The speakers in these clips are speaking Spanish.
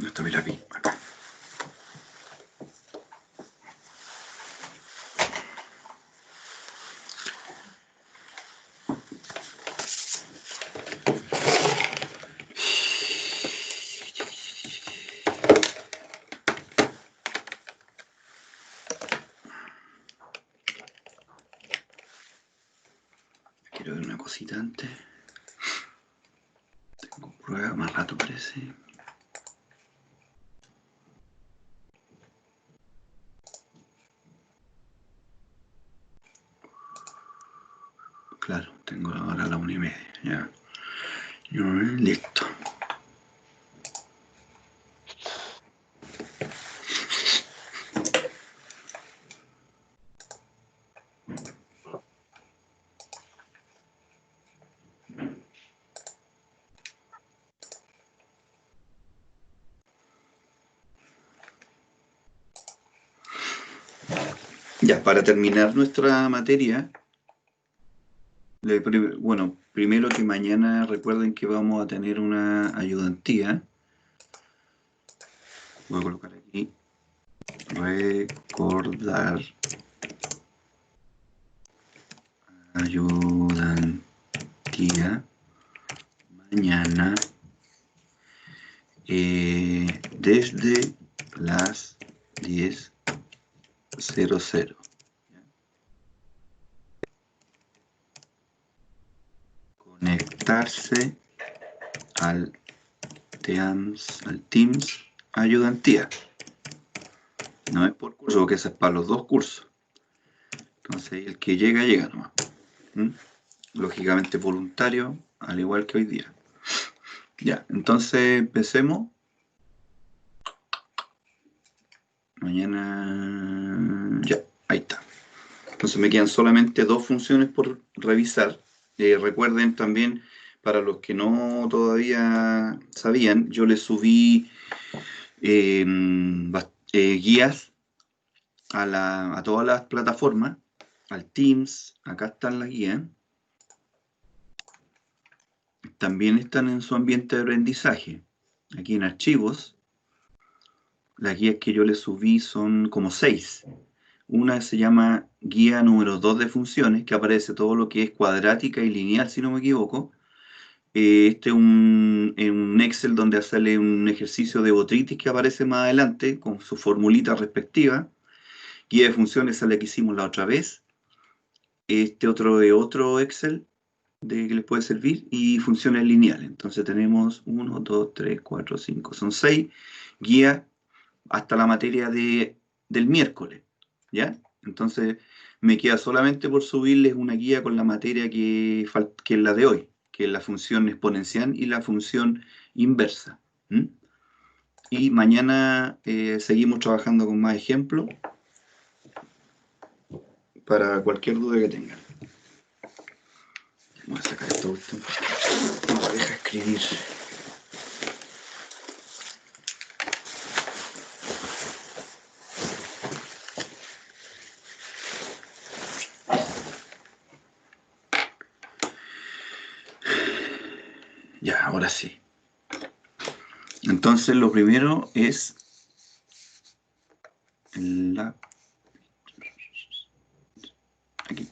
Esto me la vi acá. Quiero ver una cosita antes. Tengo prueba, más rato parece. Claro, tengo ahora la 1:30, ya. Listo. Ya, para terminar nuestra materia, bueno, primero que mañana recuerden que vamos a tener una ayudantía. Voy a colocar aquí, recordar ayudantía mañana desde las 10:00. Conectarse al Teams ayudantía. No es por curso, porque eso es para los dos cursos. Entonces, el que llega, llega nomás. Lógicamente voluntario, al igual que hoy día. Ya, entonces empecemos. Mañana... Ya, ahí está. Entonces me quedan solamente 2 funciones por revisar. Recuerden también, para los que no todavía sabían, yo les subí guías a todas las plataformas, al Teams. Acá están las guías. También están en su ambiente de aprendizaje. Aquí en archivos, las guías que yo les subí son como 6. Una se llama guía número 2 de funciones, que aparece todo lo que es cuadrática y lineal, si no me equivoco. Este es un Excel donde sale un ejercicio de Botrytis que aparece más adelante con su formulita respectiva. Guía de funciones es la que hicimos la otra vez. Este otro de otro Excel que les puede servir, y funciones lineales. Entonces tenemos 1, 2, 3, 4, 5. Son 6 guías hasta la materia del miércoles, ¿ya? Entonces me queda solamente por subirles una guía con la materia que es la de hoy, que es la función exponencial y la función inversa. Y mañana seguimos trabajando con más ejemplos para cualquier duda que tengan. Voy a sacar esto último. No me deja escribir. Ya, ahora sí. Entonces lo primero es aquí.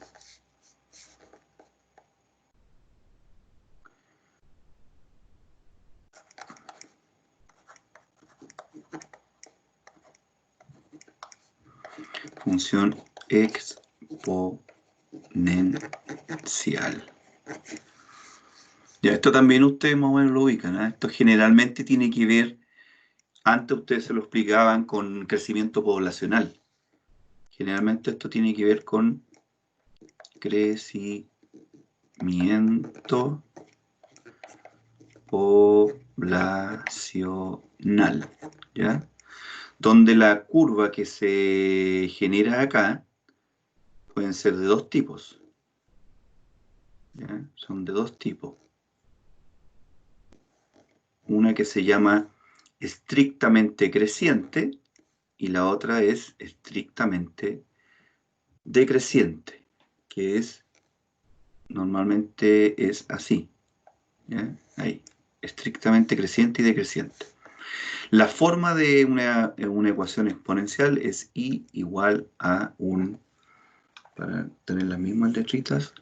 Función exponencial. Ya, esto también ustedes más o menos lo ubican, ¿eh? Esto generalmente tiene que ver, antes ustedes se lo explicaban con crecimiento poblacional. Generalmente esto tiene que ver con crecimiento poblacional, ¿ya? Donde la curva que se genera acá pueden ser de 2 tipos, ¿ya? Son de 2 tipos. Una que se llama estrictamente creciente y la otra es estrictamente decreciente, que es, normalmente es así, ¿ya? Ahí, estrictamente creciente y decreciente. La forma de una ecuación exponencial es y igual a un, para tener las mismas letritas,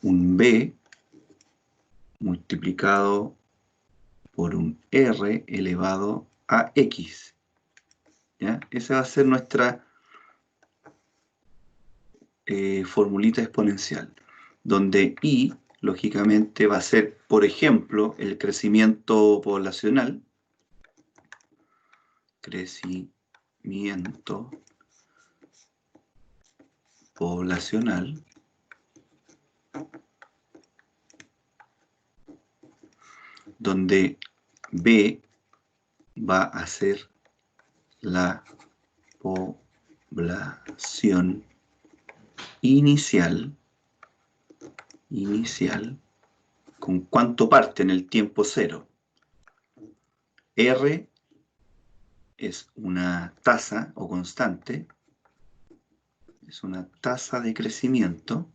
un b multiplicado por un r elevado a x. ¿Ya? Esa va a ser nuestra formulita exponencial, donde y, lógicamente, va a ser, por ejemplo, el crecimiento poblacional, donde b va a ser la población inicial, con cuánto parte en el tiempo cero. R es una tasa o constante, es una tasa de crecimiento,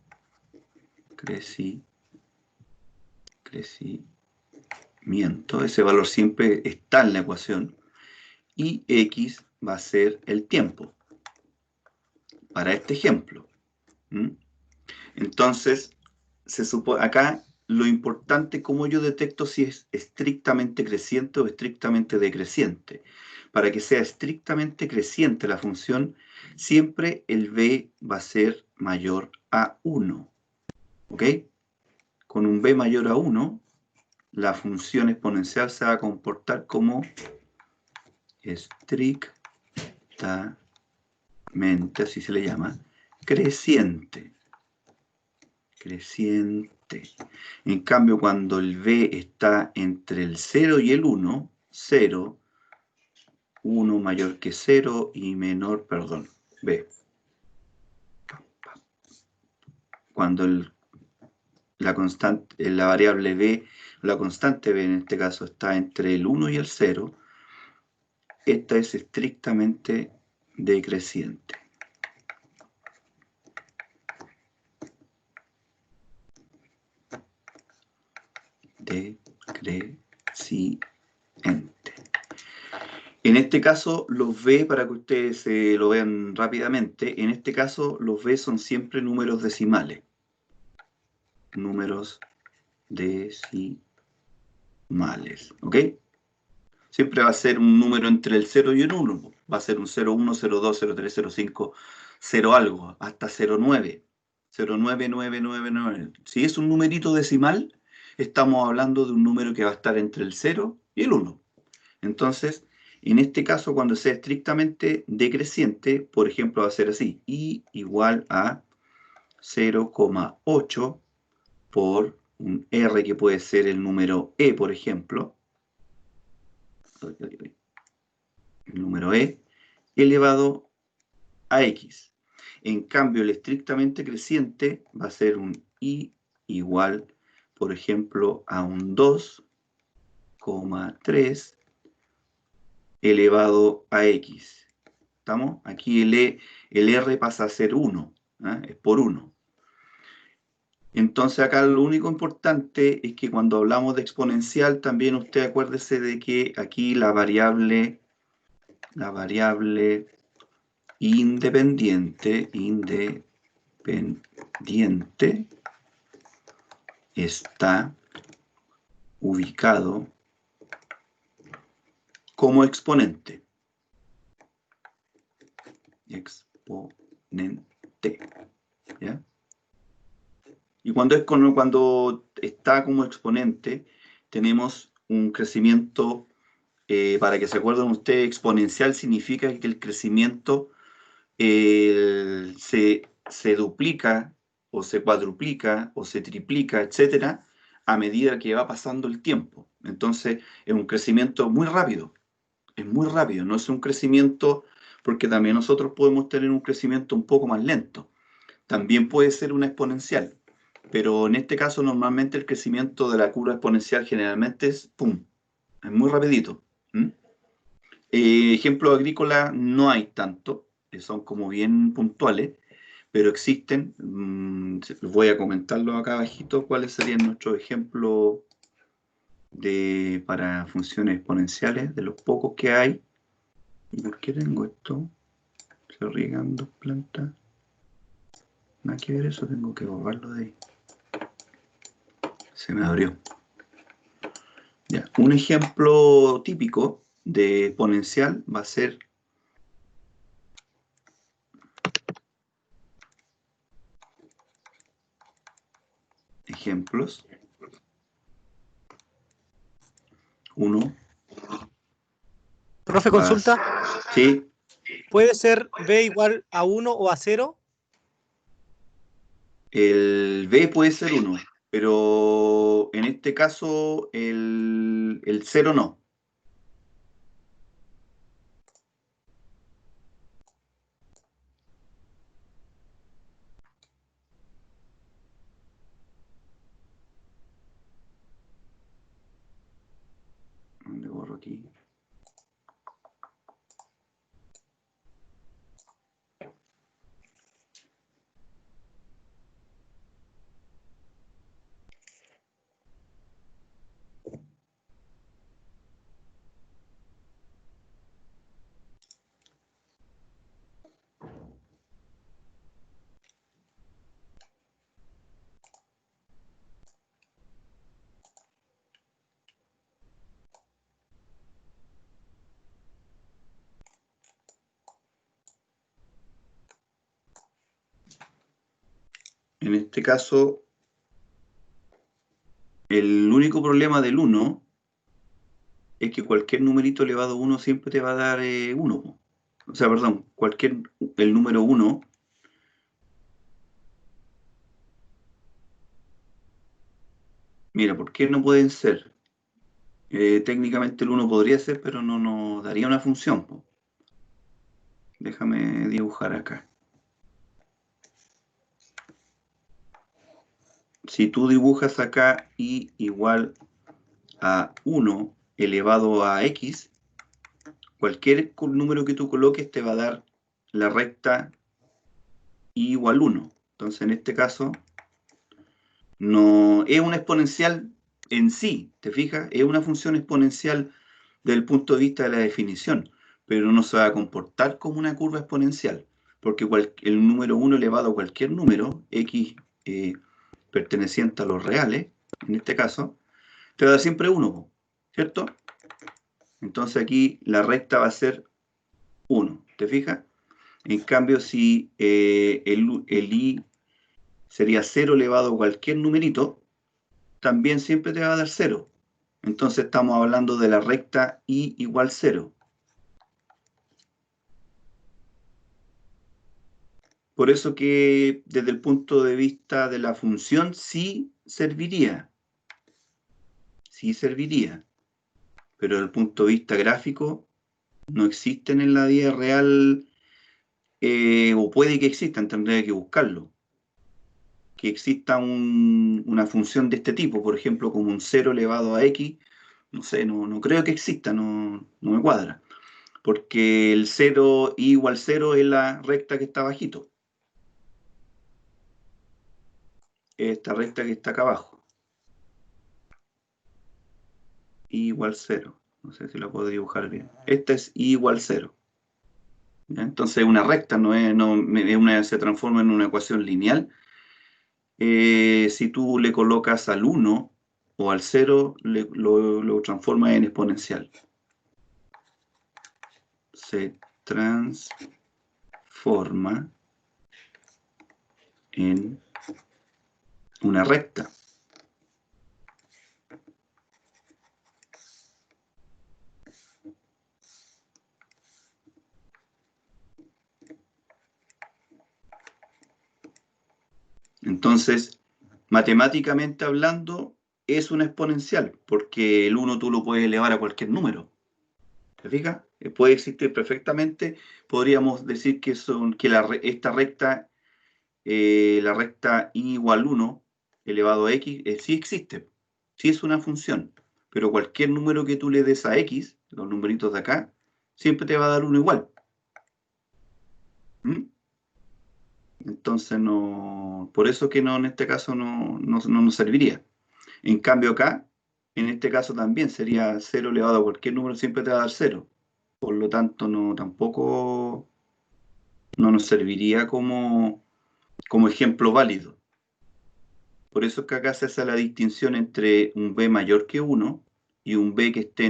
crecimiento, ese valor siempre está en la ecuación, y X va a ser el tiempo, para este ejemplo. Entonces, acá lo importante es cómo yo detecto si es estrictamente creciente o estrictamente decreciente. Para que sea estrictamente creciente la función, siempre el b va a ser mayor a 1. ¿Ok? Con un b mayor a 1, la función exponencial se va a comportar como estrictamente, así se le llama, creciente. En cambio, cuando el b está entre el 0 y el 1, 0, 1 mayor que 0 y menor, perdón, b. Cuando la variable b, la constante b en este caso, está entre el 1 y el 0, esta es estrictamente decreciente. En este caso, los b, para que ustedes lo vean rápidamente, en este caso los b son siempre números decimales. Números decimales, ¿ok? Siempre va a ser un número entre el 0 y el 1. Va a ser un 01, 02, 03, 05, 0 algo, hasta 09. 09999. Si es un numerito decimal, estamos hablando de un número que va a estar entre el 0 y el 1. Entonces, en este caso, cuando sea estrictamente decreciente, por ejemplo, va a ser así. I igual a 0,8 por un R que puede ser el número E, por ejemplo. El número E elevado a X. En cambio, el estrictamente creciente va a ser un I igual, por ejemplo, a un 2,3 elevado a X. ¿Estamos? Aquí el R pasa a ser 1, ¿eh? Es por 1. Entonces acá lo único importante es que cuando hablamos de exponencial, también usted acuérdese de que aquí la variable independiente está ubicado como exponente. ¿Ya? Y cuando está como exponente, tenemos un crecimiento, para que se acuerden ustedes, exponencial significa que el crecimiento se duplica, o se cuadruplica, o se triplica, etcétera, a medida que va pasando el tiempo. Entonces, es un crecimiento muy rápido. Es muy rápido, no es un crecimiento, porque también nosotros podemos tener un crecimiento un poco más lento. También puede ser una exponencial, pero en este caso normalmente el crecimiento de la curva exponencial generalmente es ¡pum! Es muy rapidito. Ejemplos agrícolas no hay tanto, son como bien puntuales, pero existen. Voy a comentarlo acá abajito, cuáles serían nuestros ejemplos para funciones exponenciales, de los pocos que hay. ¿Y por qué tengo esto? Se riegan dos plantas. Nada que ver eso, tengo que borrarlo de ahí. Se me abrió. Ya, un ejemplo típico de exponencial va a ser ejemplos 1 Profe, más. consulta. Sí, ¿Puede ser b igual a 1 o a 0? el b puede ser 1, pero en este caso el 0 no. ¿Dónde borro aquí? En este caso, el único problema del 1 es que cualquier numerito elevado a 1 siempre te va a dar 1. O sea, perdón, el número 1. Mira, ¿por qué no pueden ser? Técnicamente el 1 podría ser, pero no nos daría una función, po. Déjame dibujar acá. Si tú dibujas acá y igual a 1 elevado a x, cualquier número que tú coloques te va a dar la recta y igual 1. Entonces, en este caso, no es una exponencial en sí, ¿te fijas? Es una función exponencial desde el punto de vista de la definición, pero no se va a comportar como una curva exponencial, porque el número 1 elevado a cualquier número, x perteneciente a los reales, en este caso, te va a dar siempre 1, ¿cierto? Entonces aquí la recta va a ser 1, ¿te fijas? En cambio, si el i sería 0 elevado a cualquier numerito, también siempre te va a dar 0. Entonces estamos hablando de la recta i igual 0. Por eso que desde el punto de vista de la función sí serviría. Sí serviría. Pero desde el punto de vista gráfico no existen en la vida real, o puede que existan, tendría que buscarlo. Que exista una función de este tipo, por ejemplo, como un 0 elevado a x, no sé, no creo que exista, no me cuadra. Porque el 0 igual 0 es la recta que está abajito. Esta recta que está acá abajo. I igual 0. No sé si la puedo dibujar bien. Esta es I igual 0. ¿Ya? Entonces una recta, se transforma en una ecuación lineal. Si tú le colocas al 1 o al 0, lo transforma en exponencial. Se transforma en una recta. Entonces, matemáticamente hablando, es una exponencial, porque el 1 tú lo puedes elevar a cualquier número. ¿Te fijas? Puede existir perfectamente. Podríamos decir que esta recta, la recta i igual 1 elevado a x, sí existe. Sí es una función. Pero cualquier número que tú le des a x, los numeritos de acá, siempre te va a dar 1 igual. ¿Mm? Entonces, no, por eso que no, en este caso no nos serviría. En cambio acá, en este caso también sería 0 elevado a cualquier número, siempre te va a dar 0. Por lo tanto, tampoco no nos serviría como ejemplo válido. Por eso es que acá se hace la distinción entre un b mayor que 1 y un b que esté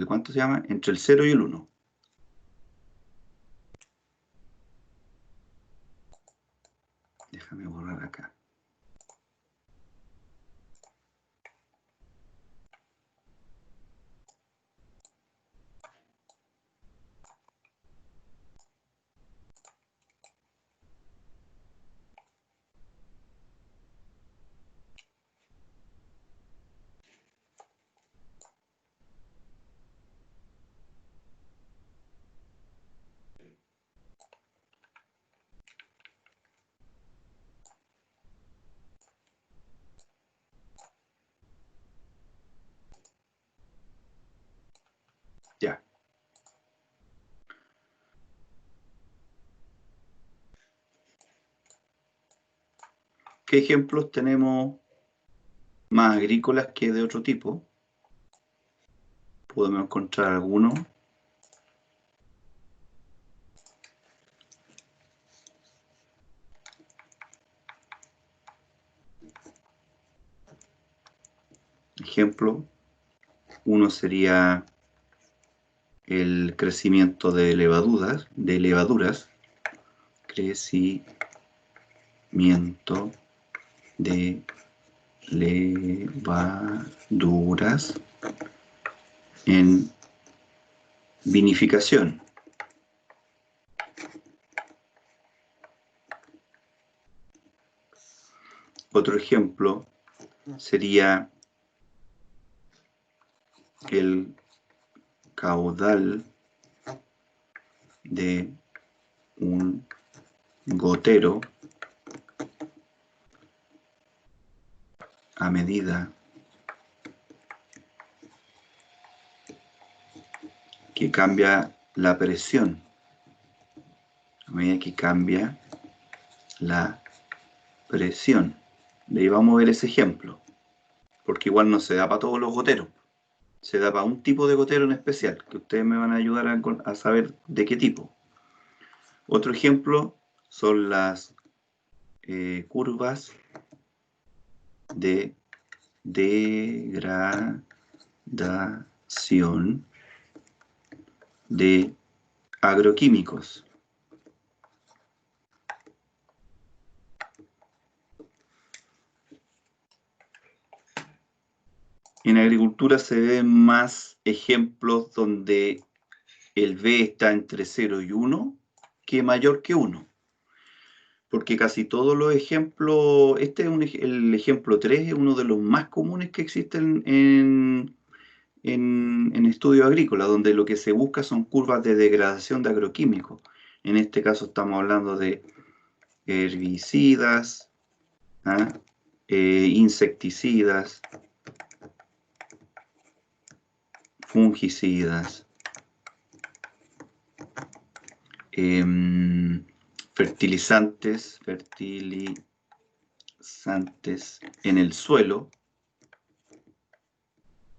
¿cuánto se llama? Entre el 0 y el 1. Déjame borrar acá. Ya. ¿Qué ejemplos tenemos más agrícolas que de otro tipo? Podemos encontrar algunos. Ejemplo, uno sería el crecimiento de levaduras, crecimiento de levaduras en vinificación. Otro ejemplo sería el caudal de un gotero a medida que cambia la presión, a medida que cambia la presión. De ahí vamos a ver ese ejemplo, porque igual no se da para todos los goteros, se da para un tipo de gotero en especial, que ustedes me van a ayudar a saber de qué tipo. Otro ejemplo son las curvas de degradación de agroquímicos. En agricultura se ven más ejemplos donde el B está entre 0 y 1 que mayor que 1. Porque casi todos los ejemplos, el ejemplo 3 es uno de los más comunes que existen en estudios agrícolas, donde lo que se busca son curvas de degradación de agroquímicos. En este caso estamos hablando de herbicidas, insecticidas, fungicidas, fertilizantes en el suelo.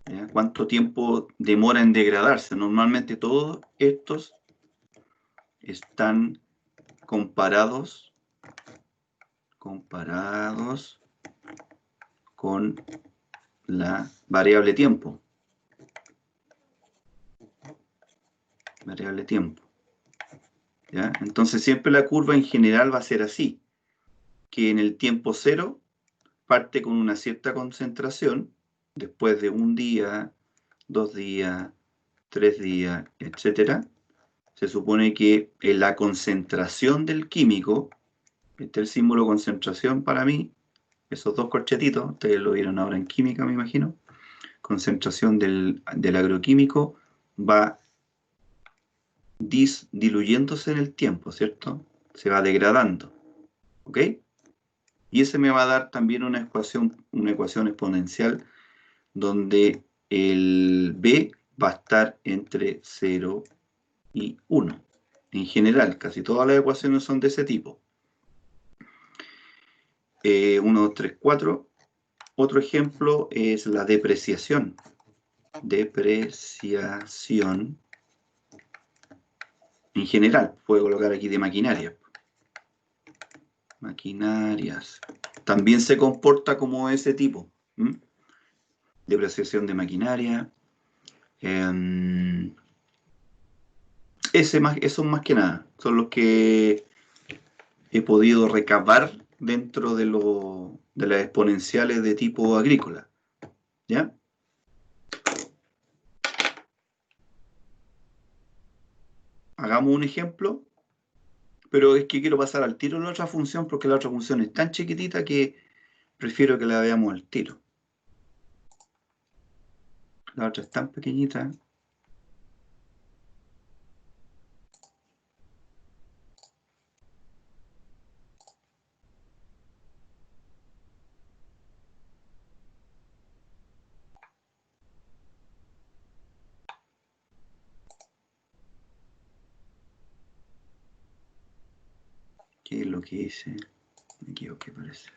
¿Ya? ¿Cuánto tiempo demora en degradarse? Normalmente todos estos están comparados con la variable tiempo. ¿Ya? Entonces siempre la curva en general va a ser así, que en el tiempo 0 parte con una cierta concentración, después de 1 día, 2 días, 3 días, etc. Se supone que en la concentración del químico, este es el símbolo concentración para mí, esos dos corchetitos, ustedes lo vieron ahora en química, me imagino, concentración del agroquímico va diluyéndose en el tiempo, ¿cierto? Se va degradando, ¿ok? Y ese me va a dar también una ecuación exponencial donde el B va a estar entre 0 y 1. En general, casi todas las ecuaciones son de ese tipo. 1, 2, 3, 4. Otro ejemplo es la depreciación. Depreciación. En general, puedo colocar aquí de maquinaria. Maquinarias. También se comporta como ese tipo. Depreciación de maquinaria. Esos más que nada son los que he podido recabar dentro de las exponenciales de tipo agrícola. ¿Ya? Hagamos un ejemplo, pero es que quiero pasar al tiro la otra función porque la otra función es tan chiquitita que prefiero que la veamos al tiro. La otra es tan pequeñita. ¿Qué es lo que hice? Me equivoqué, parece.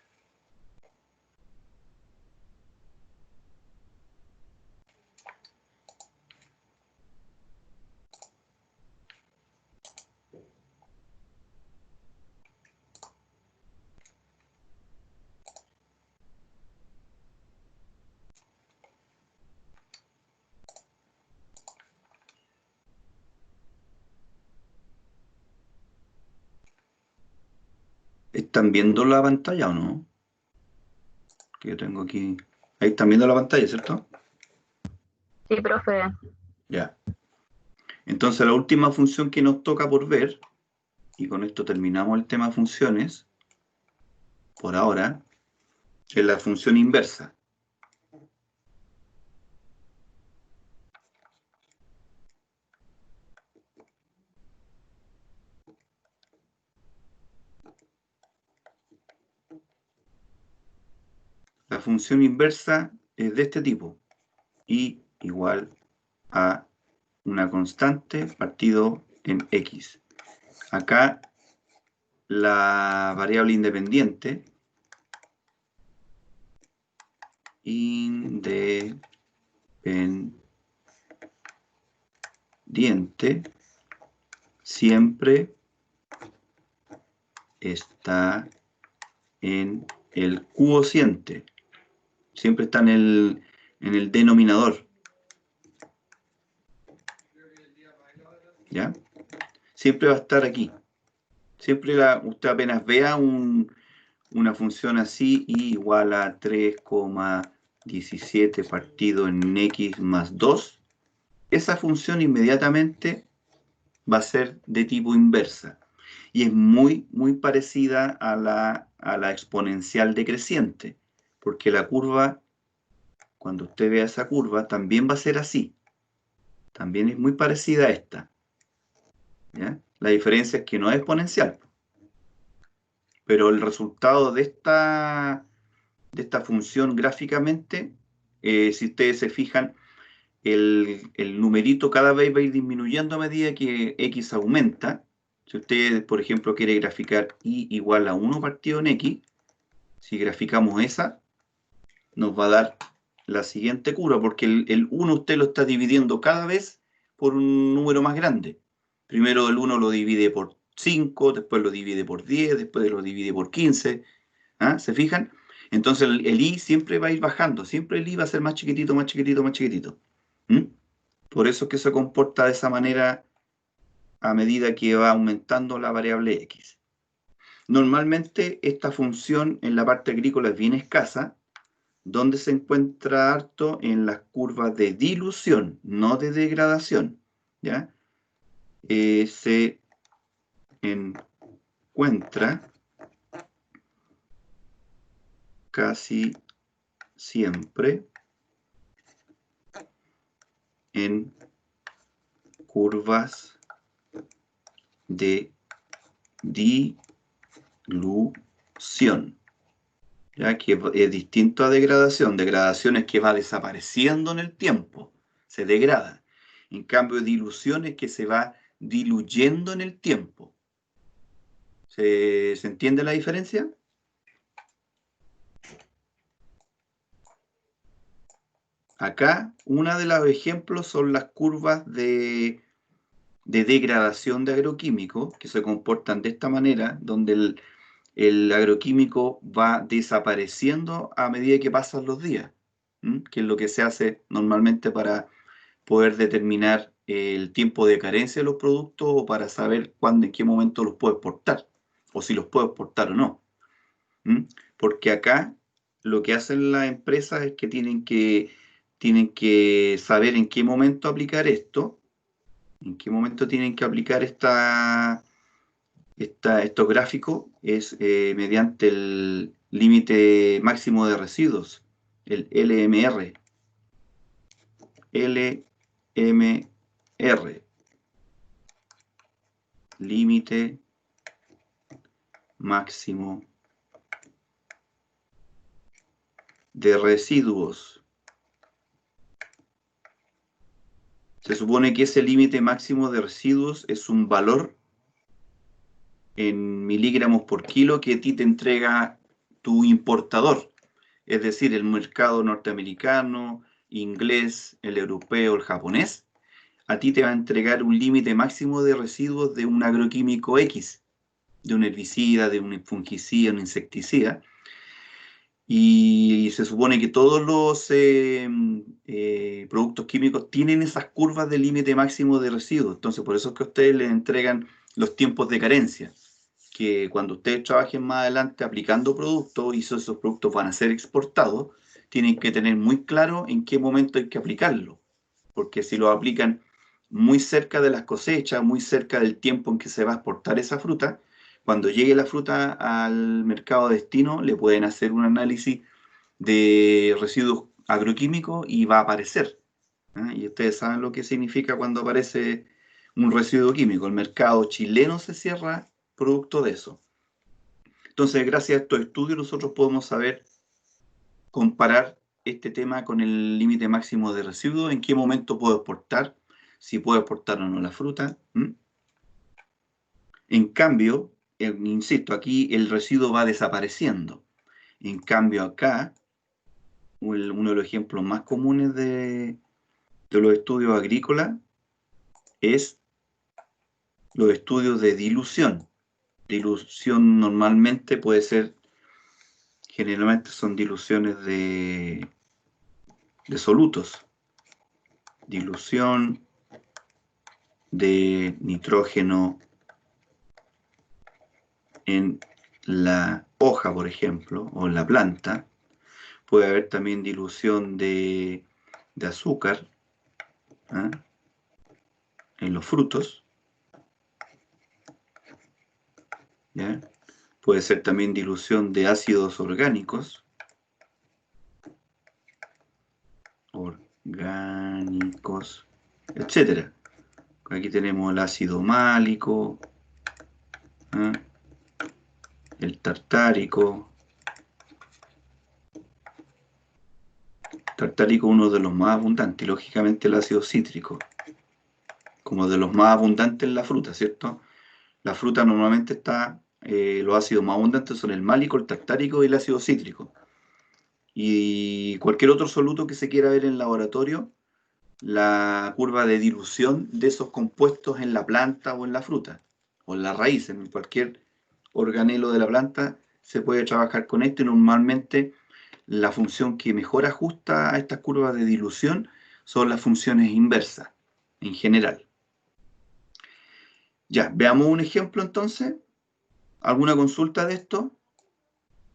¿Están viendo la pantalla o no? Que yo tengo aquí. Ahí están viendo la pantalla, ¿cierto? Sí, profe. Ya. Entonces la última función que nos toca por ver, y con esto terminamos el tema funciones, por ahora, es la función inversa. La función inversa es de este tipo. Y igual a una constante partido en x. Acá la variable independiente siempre está en el cociente. Siempre está en el denominador. ¿Ya? Siempre va a estar aquí. Siempre usted apenas vea una función así, y igual a 3,17 partido en x más 2, esa función inmediatamente va a ser de tipo inversa. Y es muy, muy parecida a la exponencial decreciente, porque la curva, cuando usted vea esa curva, también va a ser así. También es muy parecida a esta. ¿Ya? La diferencia es que no es exponencial. Pero el resultado de esta función gráficamente, si ustedes se fijan, el numerito cada vez va a ir disminuyendo a medida que x aumenta. Si usted, por ejemplo, quiere graficar y igual a 1 partido en x, si graficamos esa, nos va a dar la siguiente curva, porque el 1 usted lo está dividiendo cada vez por un número más grande. Primero el 1 lo divide por 5, después lo divide por 10, después lo divide por 15. ¿Ah? ¿Se fijan? Entonces el i siempre va a ir bajando, siempre el i va a ser más chiquitito, más chiquitito, más chiquitito. Por eso es que se comporta de esa manera a medida que va aumentando la variable x. Normalmente esta función en la parte agrícola es bien escasa, donde se encuentra harto en las curvas de dilución, no de degradación. ¿Ya? Se encuentra casi siempre en curvas de dilución, ¿ya? Que es distinto a degradación. Degradación es que va desapareciendo en el tiempo, se degrada. En cambio, dilución es que se va diluyendo en el tiempo. ¿Se entiende la diferencia? Acá, uno de los ejemplos son las curvas de degradación de agroquímicos, que se comportan de esta manera, donde el agroquímico va desapareciendo a medida que pasan los días, que es lo que se hace normalmente para poder determinar el tiempo de carencia de los productos o para saber cuándo, en qué momento los puedo exportar, o si los puedo exportar o no. Porque acá lo que hacen las empresas es que tienen que saber en qué momento aplicar esto, en qué momento tienen que aplicar estos gráficos, es mediante el límite máximo de residuos, el LMR. LMR, límite máximo de residuos. Se supone que ese límite máximo de residuos es un valor en miligramos por kilo que a ti te entrega tu importador, es decir, el mercado norteamericano, inglés, el europeo, el japonés. A ti te va a entregar un límite máximo de residuos de un agroquímico X, de un herbicida, de un fungicida, un insecticida. Y se supone que todos los productos químicos tienen esas curvas de límite máximo de residuos. Entonces, por eso es que a ustedes les entregan los tiempos de carencia, que cuando ustedes trabajen más adelante aplicando productos y esos productos van a ser exportados, tienen que tener muy claro en qué momento hay que aplicarlo. Porque si lo aplican muy cerca de las cosechas, muy cerca del tiempo en que se va a exportar esa fruta, cuando llegue la fruta al mercado de destino, le pueden hacer un análisis de residuos agroquímicos y va a aparecer. Y ustedes saben lo que significa cuando aparece un residuo químico. El mercado chileno se cierra producto de eso. Entonces, gracias a estos estudios, nosotros podemos saber comparar este tema con el límite máximo de residuos, en qué momento puedo exportar, si puedo exportar o no la fruta. En cambio, insisto, aquí el residuo va desapareciendo. En cambio, acá, uno de los ejemplos más comunes de los estudios agrícolas es los estudios de dilución. Dilución normalmente puede ser, generalmente son diluciones de solutos. Dilución de nitrógeno en la hoja, por ejemplo, o en la planta. Puede haber también dilución de azúcar en los frutos. ¿Ya? Puede ser también dilución de ácidos orgánicos. Etcétera. Aquí tenemos el ácido málico, el tartárico. Tartárico es uno de los más abundantes, y lógicamente el ácido cítrico, como de los más abundantes en la fruta, ¿cierto? La fruta normalmente está, los ácidos más abundantes son el málico, el tartárico y el ácido cítrico. Y cualquier otro soluto que se quiera ver en el laboratorio, la curva de dilución de esos compuestos en la planta o en la fruta, o en la raíz, en cualquier organelo de la planta, se puede trabajar con esto y normalmente la función que mejor ajusta a estas curvas de dilución son las funciones inversas, en general. Ya, veamos un ejemplo entonces. ¿Alguna consulta de esto?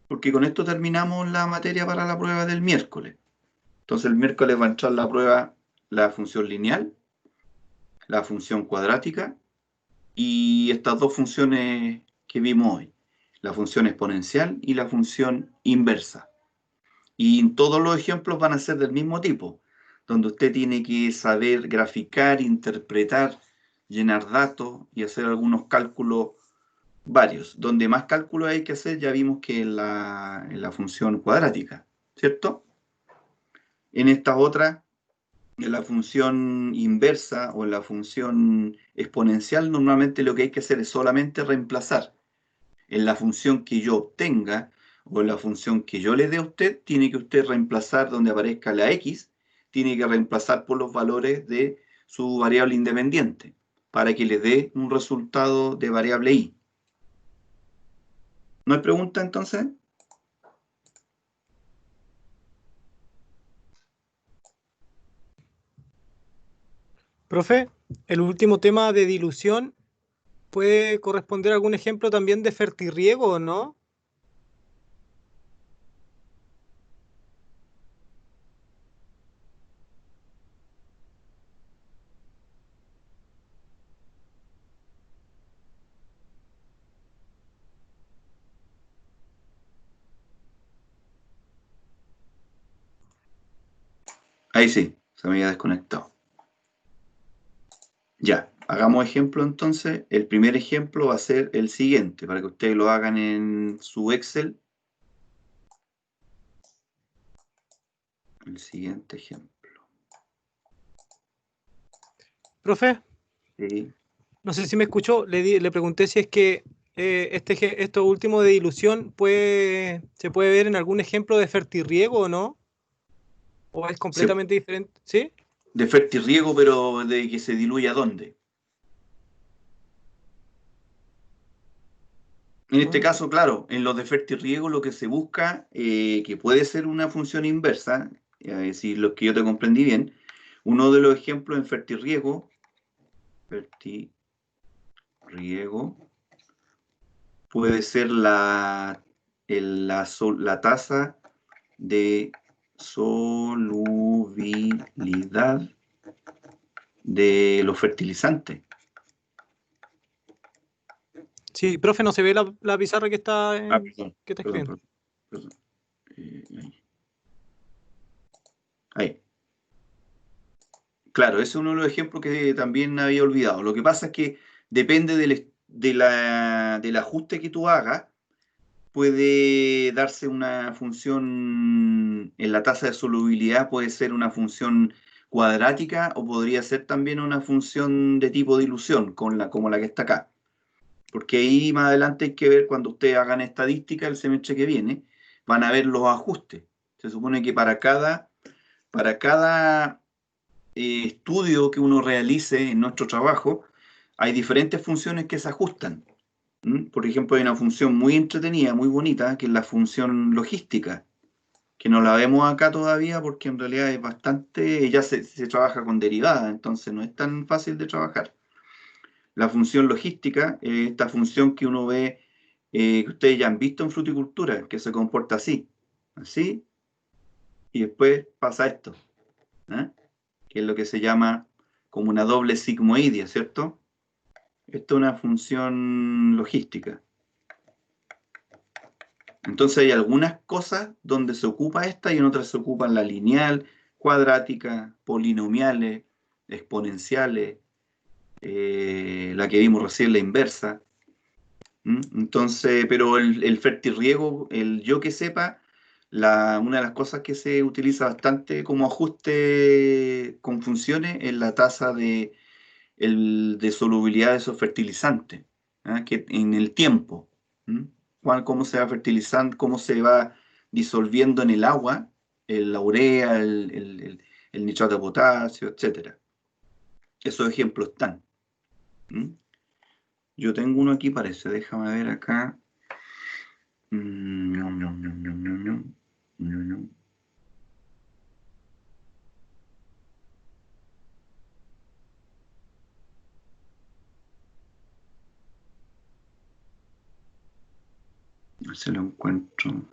Porque con esto terminamos la materia para la prueba del miércoles. Entonces el miércoles va a entrar la prueba, la función lineal, la función cuadrática y estas dos funciones que vimos hoy, la función exponencial y la función inversa. Y todos los ejemplos van a ser del mismo tipo, donde usted tiene que saber graficar, interpretar, llenar datos y hacer algunos cálculos varios. Donde más cálculos hay que hacer, ya vimos que en la función cuadrática, ¿cierto? En esta otra En la función inversa o en la función exponencial, normalmente lo que hay que hacer es solamente reemplazar. En la función que yo obtenga o en la función que yo le dé a usted, tiene que usted reemplazar donde aparezca la x, tiene que reemplazar por los valores de su variable independiente para que le dé un resultado de variable y. ¿No hay pregunta entonces? Profe, el último tema de dilución, ¿puede corresponder a algún ejemplo también de fertirriego o no? Ahí sí, se me había desconectado. Ya, hagamos ejemplo entonces. El primer ejemplo va a ser el siguiente, para que ustedes lo hagan en su Excel. El siguiente ejemplo. Profe, Sí. no sé si me escuchó, le pregunté si es que esto último de dilución se puede ver en algún ejemplo de fertirriego o no, o es Se- completamente diferente, ¿sí? de fertirriego, pero de que se diluya ¿dónde? En este Ah, caso, claro, en los de fertirriego lo que se busca, que puede ser una función inversa, si lo que yo te comprendí bien, uno de los ejemplos en fertirriego puede ser la tasa de solubilidad de los fertilizantes. sí, profe, no se ve la pizarra que está, Perdón, que está perdón, escribiendo. perdón. Perdón. Ahí. Ahí. Claro, ese es uno de los ejemplos que también había olvidado. Lo que pasa es que depende del ajuste que tú hagas, puede darse una función en la tasa de solubilidad, puede ser una función cuadrática o podría ser también una función de tipo dilución, como la que está acá. Porque ahí más adelante hay que ver cuando ustedes hagan estadística el semestre que viene, van a ver los ajustes. Se supone que para cada estudio que uno realice en nuestro trabajo, hay diferentes funciones que se ajustan. Por ejemplo, hay una función muy entretenida, muy bonita, que es la función logística, que no la vemos acá todavía porque en realidad es bastante, ya se trabaja con derivadas, entonces no es tan fácil de trabajar. La función logística es esta función que uno ve, que ustedes ya han visto en fruticultura, que se comporta así, y después pasa esto, ¿eh? Que es lo que se llama como una doble sigmoidea, ¿cierto? Esto es una función logística. Entonces hay algunas cosas donde se ocupa esta y en otras se ocupan la lineal, cuadrática, polinomiales, exponenciales, la que vimos recién, la inversa. Entonces, pero el fertirriego, el yo que sepa, una de las cosas que se utiliza bastante como ajuste con funciones es la tasa de solubilidad de esos fertilizantes, ¿ah? Que en el tiempo, ¿m? Cómo se va fertilizando, cómo se va disolviendo en el agua, la urea, el nitrato de potasio, etcétera. Esos ejemplos están. ¿M? Yo tengo uno aquí, parece, déjame ver acá. Ñom, ñom, ñom, ñom, ñom, ñom, ñom, ñom. A ver si lo encuentro.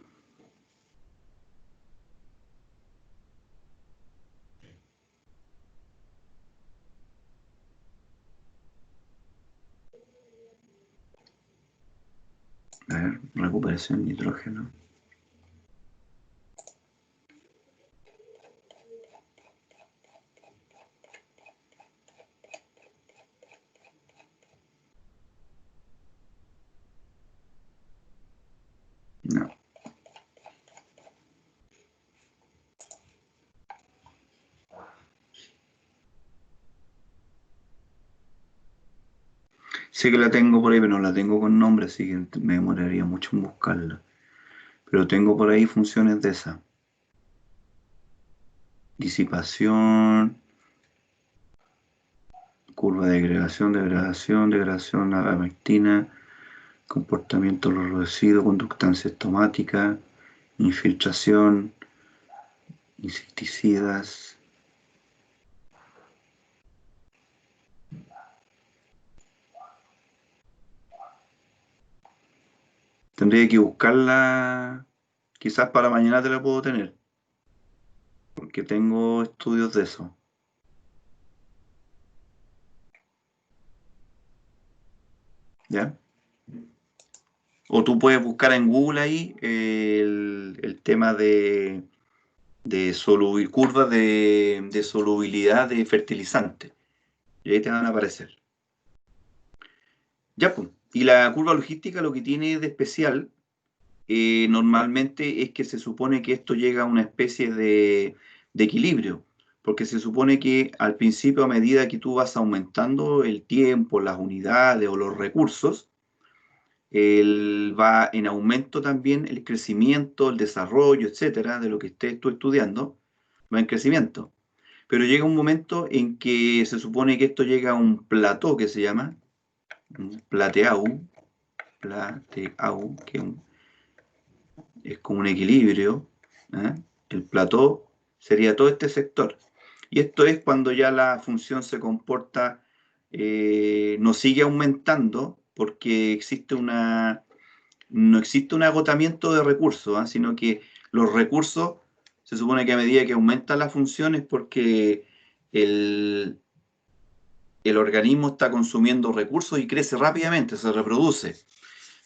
A ver, recuperación de nitrógeno. No. Sé que la tengo por ahí, pero no la tengo con nombre, así que me demoraría mucho en buscarla. Pero tengo por ahí funciones de esa. Disipación, curva de degradación, la ivermectina, comportamiento de los residuos, conductancia estomática, infiltración, insecticidas. Tendría que buscarla, quizás para mañana te la puedo tener, porque tengo estudios de eso. ¿Ya? O tú puedes buscar en Google ahí el tema de curvas de solubilidad de fertilizante. Y ahí te van a aparecer. Ya, pues. Y la curva logística lo que tiene de especial normalmente es que se supone que esto llega a una especie de equilibrio, porque se supone que al principio, a medida que tú vas aumentando el tiempo, las unidades o los recursos, va en aumento también el crecimiento, el desarrollo, etcétera, de lo que estés tú estudiando, va en crecimiento. Pero llega un momento en que se supone que esto llega a un plató que se llama un plateau, que es como un equilibrio. ¿Eh? El plató sería todo este sector. Y esto es cuando ya la función se comporta, no sigue aumentando porque no existe un agotamiento de recursos, ¿eh? Sino que los recursos, se supone que a medida que aumenta la función es porque el organismo está consumiendo recursos y crece rápidamente, se reproduce.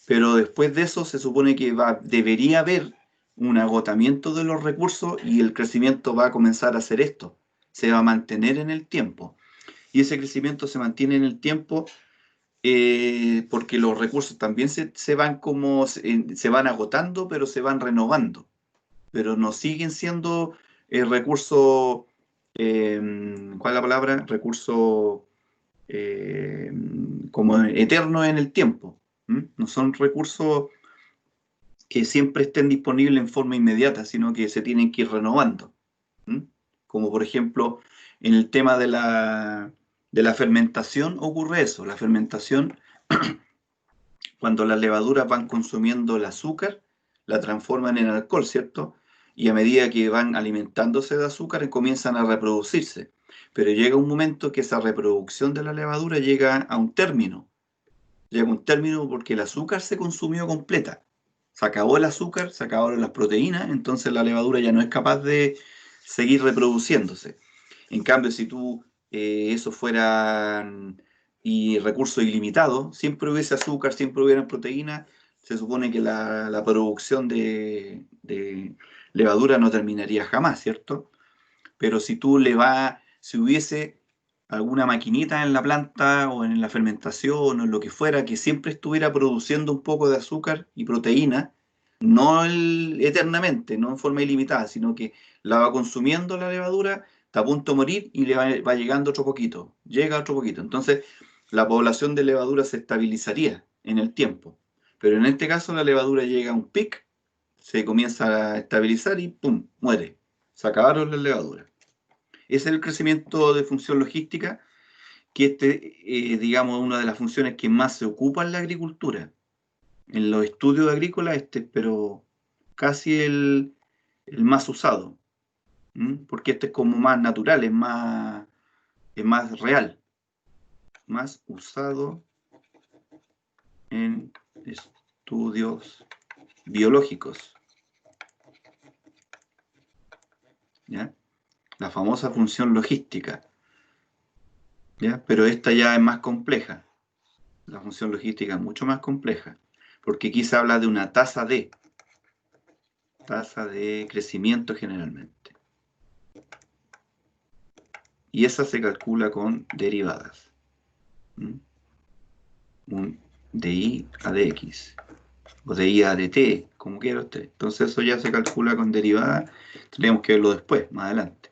Pero después de eso se supone que debería haber un agotamiento de los recursos y el crecimiento va a comenzar a hacer esto, se va a mantener en el tiempo. Y ese crecimiento se mantiene en el tiempo porque los recursos también se van agotando, pero se van renovando, pero no siguen siendo recursos, ¿cuál es la palabra? Recursos eh, como eternos en el tiempo. No son recursos que siempre estén disponibles en forma inmediata, sino que se tienen que ir renovando. Como por ejemplo, en el tema de la fermentación ocurre eso. La fermentación, cuando las levaduras van consumiendo el azúcar, la transforman en alcohol, ¿cierto? Y a medida que van alimentándose de azúcar, comienzan a reproducirse. Pero llega un momento que esa reproducción de la levadura llega a un término. Llega a un término porque el azúcar se consumió completa. Se acabó el azúcar, se acabaron las proteínas, entonces la levadura ya no es capaz de seguir reproduciéndose. En cambio, si tú eso fueran y recursos ilimitados, siempre hubiese azúcar, siempre hubieran proteínas, se supone que la producción de levadura no terminaría jamás, ¿cierto? Pero si hubiese alguna maquinita en la planta o en la fermentación o en lo que fuera que siempre estuviera produciendo un poco de azúcar y proteína, no eternamente, no en forma ilimitada, sino que la va consumiendo la levadura, está a punto de morir y le va llegando otro poquito, llega otro poquito. Entonces, la población de levadura se estabilizaría en el tiempo. Pero en este caso, la levadura llega a un pic, se comienza a estabilizar y ¡pum! Muere. Se acabaron las levaduras. Ese es el crecimiento de función logística, que digamos, una de las funciones que más se ocupa en la agricultura. En los estudios agrícolas, pero casi el más usado, porque este es como más natural, es más real, más usado en estudios biológicos. ¿Ya? La famosa función logística. ¿Ya? Pero esta ya es más compleja. La función logística es mucho más compleja, porque aquí se habla de una tasa de crecimiento generalmente. Y esa se calcula con derivadas. Un de I a de X, o de I a de T, como quiera usted. Entonces eso ya se calcula con derivadas. Tendríamos que verlo después, más adelante.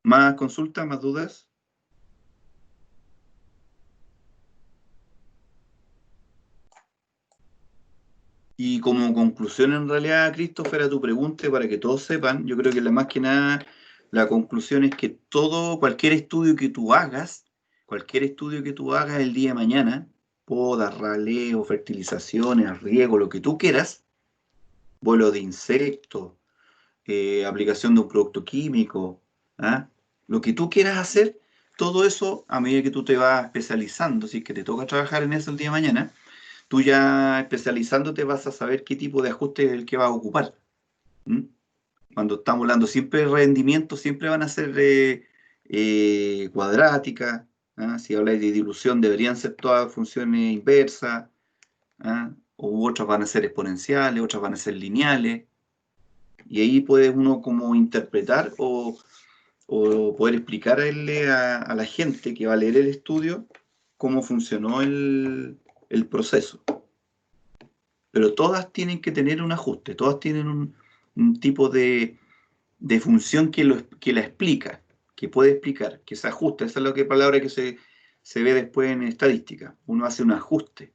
¿Más consultas, más dudas? Y como conclusión, en realidad, Christopher, a tu pregunta, para que todos sepan, yo creo que más que nada la conclusión es que cualquier estudio que tú hagas el día de mañana, podas, raleo, fertilizaciones, riego, lo que tú quieras, vuelo de insectos, aplicación de un producto químico, ¿ah? Lo que tú quieras hacer, todo eso, a medida que tú te vas especializando, si es que te toca trabajar en eso el día de mañana, tú ya especializándote vas a saber qué tipo de ajuste es el que vas a ocupar. ¿Mm? Cuando estamos hablando siempre de rendimiento, siempre van a ser cuadráticas. ¿Ah? Si habláis de dilución, deberían ser todas funciones inversas. ¿Ah? U otras van a ser exponenciales, otras van a ser lineales. Y ahí puede uno como interpretar o poder explicarle a la gente que va a leer el estudio cómo funcionó el proceso. Pero todas tienen que tener un ajuste, todas tienen un tipo de función que la explica, que puede explicar, que se ajusta. Esa es la palabra que se ve después en estadística. Uno hace un ajuste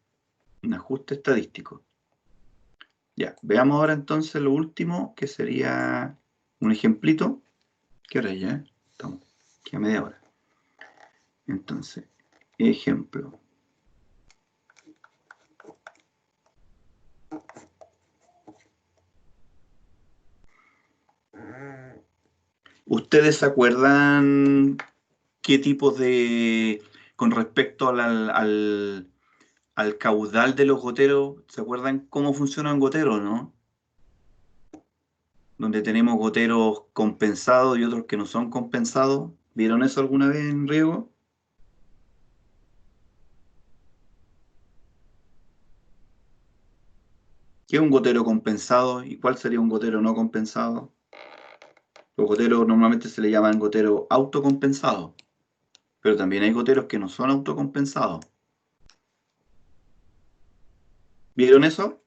estadístico. Ya, veamos ahora entonces lo último, que sería un ejemplito. ¿Qué hora ya? Estamos aquí a media hora. Entonces, ejemplo. ¿Ustedes se acuerdan qué tipos con respecto al caudal de los goteros, se acuerdan cómo funciona un gotero, no? Donde tenemos goteros compensados y otros que no son compensados. ¿Vieron eso alguna vez en riego? ¿Qué es un gotero compensado y cuál sería un gotero no compensado? Los goteros normalmente se le llaman goteros autocompensados, pero también hay goteros que no son autocompensados. ¿Vieron eso?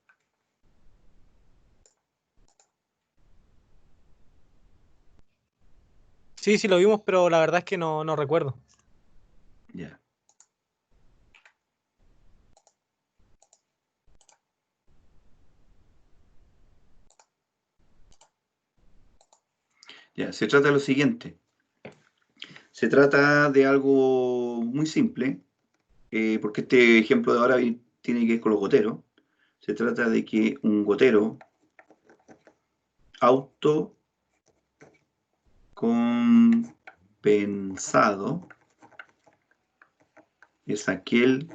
Sí, sí lo vimos, pero la verdad es que no recuerdo. Ya. Ya, se trata de lo siguiente. Se trata de algo muy simple, porque este ejemplo de ahora tiene que ver con los goteros. Se trata de que un gotero autocompensado es aquel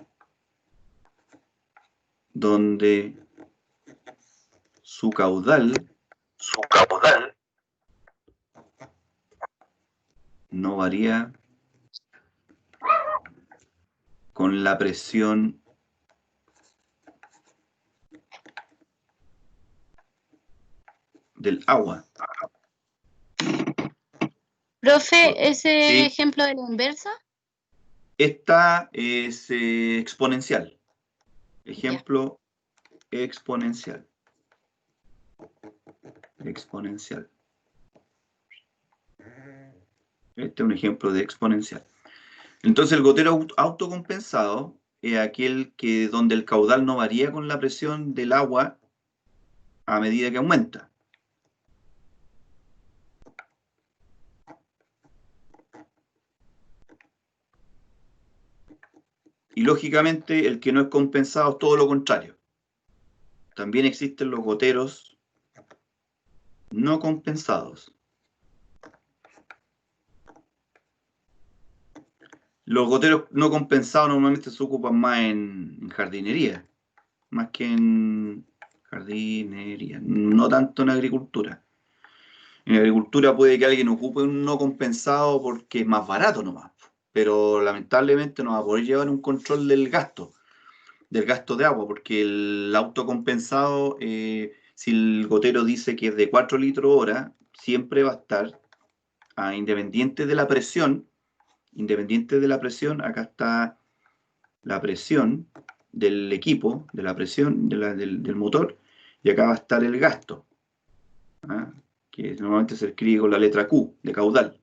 donde su caudal no varía con la presión del agua. Profe, ese Sí, ejemplo de la inversa. esta es exponencial. Ejemplo exponencial. Exponencial. Este es un ejemplo de exponencial. Entonces el gotero autocompensado es aquel donde el caudal no varía con la presión del agua a medida que aumenta. Y lógicamente el que no es compensado es todo lo contrario. También existen los goteros no compensados. Los goteros no compensados normalmente se ocupan más en jardinería, más que en jardinería, no tanto en agricultura. En agricultura puede que alguien ocupe un no compensado porque es más barato nomás, pero lamentablemente no va a poder llevar un control del gasto de agua, porque el autocompensado, si el gotero dice que es de 4 litros hora, siempre va a estar independiente de la presión. Acá está la presión del equipo, de la presión del motor, y acá va a estar el gasto, ¿ah? Que normalmente se escribe con la letra Q, de caudal.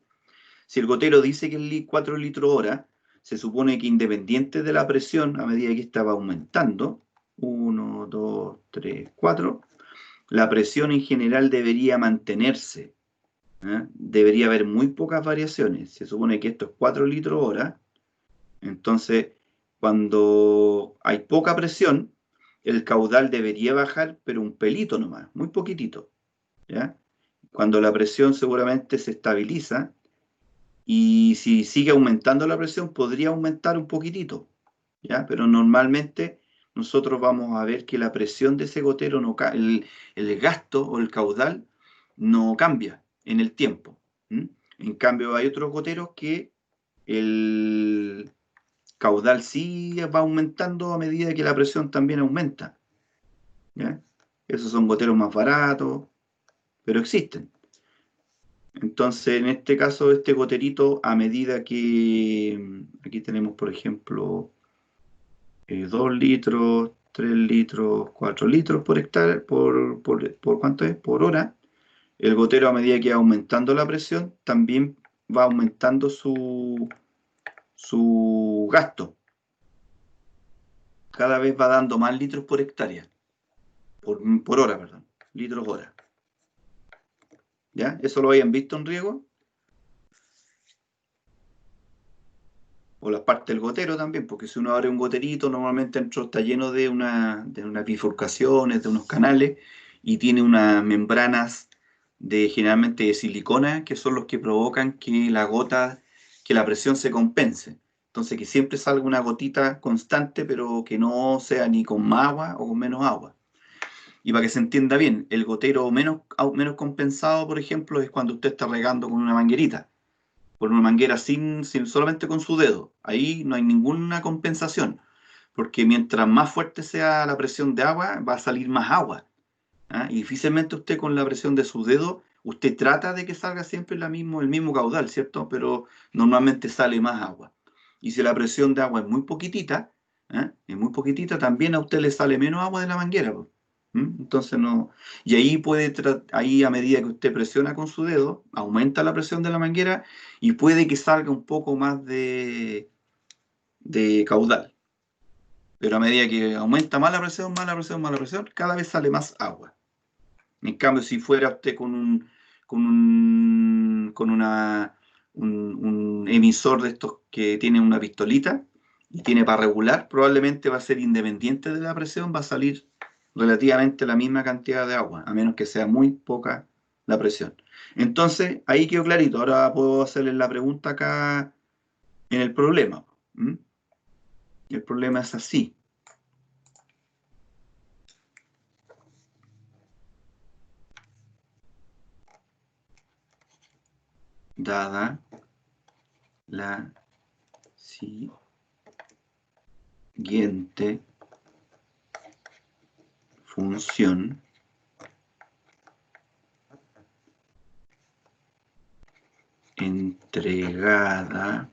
Si el gotero dice que es 4 litros hora, se supone que independiente de la presión, a medida que esta va aumentando, 1, 2, 3, 4. La presión en general debería mantenerse. Debería haber muy pocas variaciones. Se supone que esto es 4 litros hora. Entonces, cuando hay poca presión, el caudal debería bajar, pero un pelito nomás, muy poquitito. ¿Ya? Cuando la presión seguramente se estabiliza, y si sigue aumentando la presión, podría aumentar un poquitito. ¿Ya? Pero normalmente nosotros vamos a ver que la presión de ese gotero, el gasto o el caudal no cambia en el tiempo. En cambio, hay otros goteros que el caudal sí va aumentando a medida que la presión también aumenta. ¿Ya? Esos son goteros más baratos, pero existen. Entonces, en este caso, este goterito, a medida que aquí tenemos, por ejemplo, 2 litros, 3 litros, 4 litros por hectárea, ¿por cuánto es? Por hora. El gotero, a medida que va aumentando la presión, también va aumentando su gasto. Cada vez va dando más litros por hectárea. Por hora, perdón. Litros hora. ¿Ya? ¿Eso lo habían visto en riego? O la parte del gotero también, porque si uno abre un goterito, normalmente dentro está lleno de unas bifurcaciones, de unos canales, y tiene unas membranas generalmente de silicona, que son los que provocan que la presión se compense. Entonces, que siempre salga una gotita constante, pero que no sea ni con más agua o con menos agua. Y para que se entienda bien, el gotero menos compensado, por ejemplo, es cuando usted está regando con una manguerita, por una manguera solamente con su dedo. Ahí no hay ninguna compensación, porque mientras más fuerte sea la presión de agua, va a salir más agua. Y difícilmente usted con la presión de su dedo, usted trata de que salga siempre el mismo caudal, ¿cierto? Pero normalmente sale más agua. Y si la presión de agua es muy poquitita, también a usted le sale menos agua de la manguera. Entonces no. Y ahí a medida que usted presiona con su dedo, aumenta la presión de la manguera y puede que salga un poco más de caudal. Pero a medida que aumenta más la presión, cada vez sale más agua. En cambio, si fuera usted con un emisor de estos que tiene una pistolita y tiene para regular, probablemente va a ser independiente de la presión, va a salir relativamente la misma cantidad de agua, a menos que sea muy poca la presión. Entonces, ahí quedó clarito. Ahora puedo hacerles la pregunta acá en el problema. El problema es así. Dada la siguiente función entregada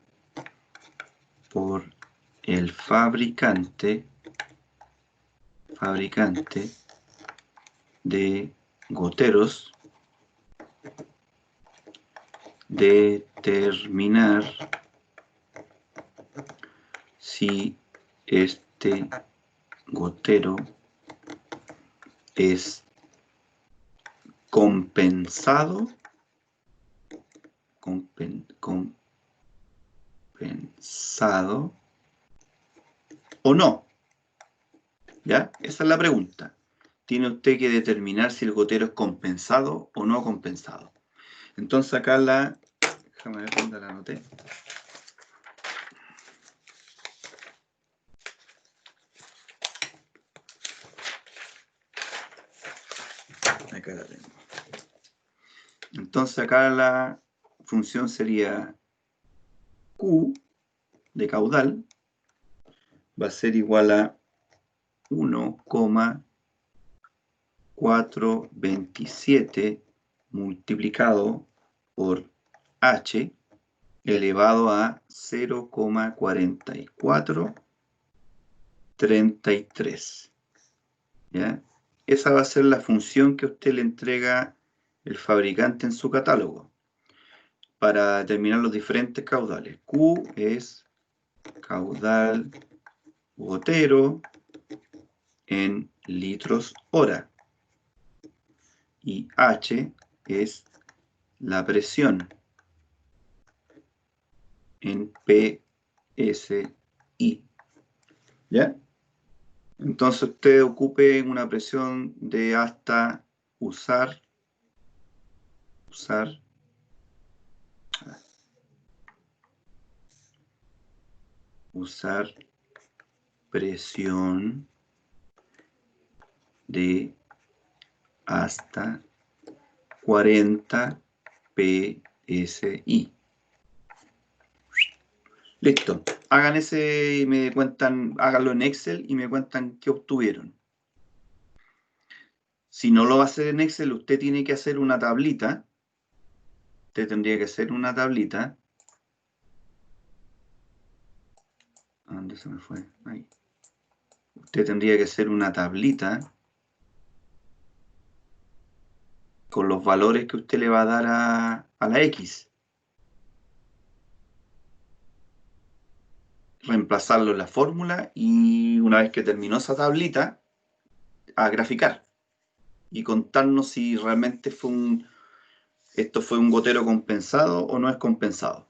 por el fabricante de goteros, determinar si este gotero es compensado o no. ¿Ya? Esa es la pregunta. Tiene usted que determinar si el gotero es compensado o no compensado. Entonces acá déjame ver dónde la anoté. Acá la tengo. Entonces acá la función sería Q de caudal va a ser igual a 1,427 multiplicado por H elevado a 0,4433. ¿Ya? Esa va a ser la función que usted le entrega el fabricante en su catálogo para determinar los diferentes caudales. Q es caudal gotero en litros hora. Y H es la presión en PSI. ¿Ya? Entonces usted ocupe una presión de hasta usar presión de hasta 40 PSI. Listo. Hagan ese y me cuentan, háganlo en Excel y me cuentan qué obtuvieron. Si no lo va a hacer en Excel, usted tiene que hacer una tablita. Usted tendría que hacer una tablita. ¿A dónde se me fue? Ahí. Usted tendría que hacer una tablita con los valores que usted le va a dar a la X. Reemplazarlo en la fórmula y una vez que terminó esa tablita, a graficar y contarnos si realmente esto fue un gotero compensado o no es compensado.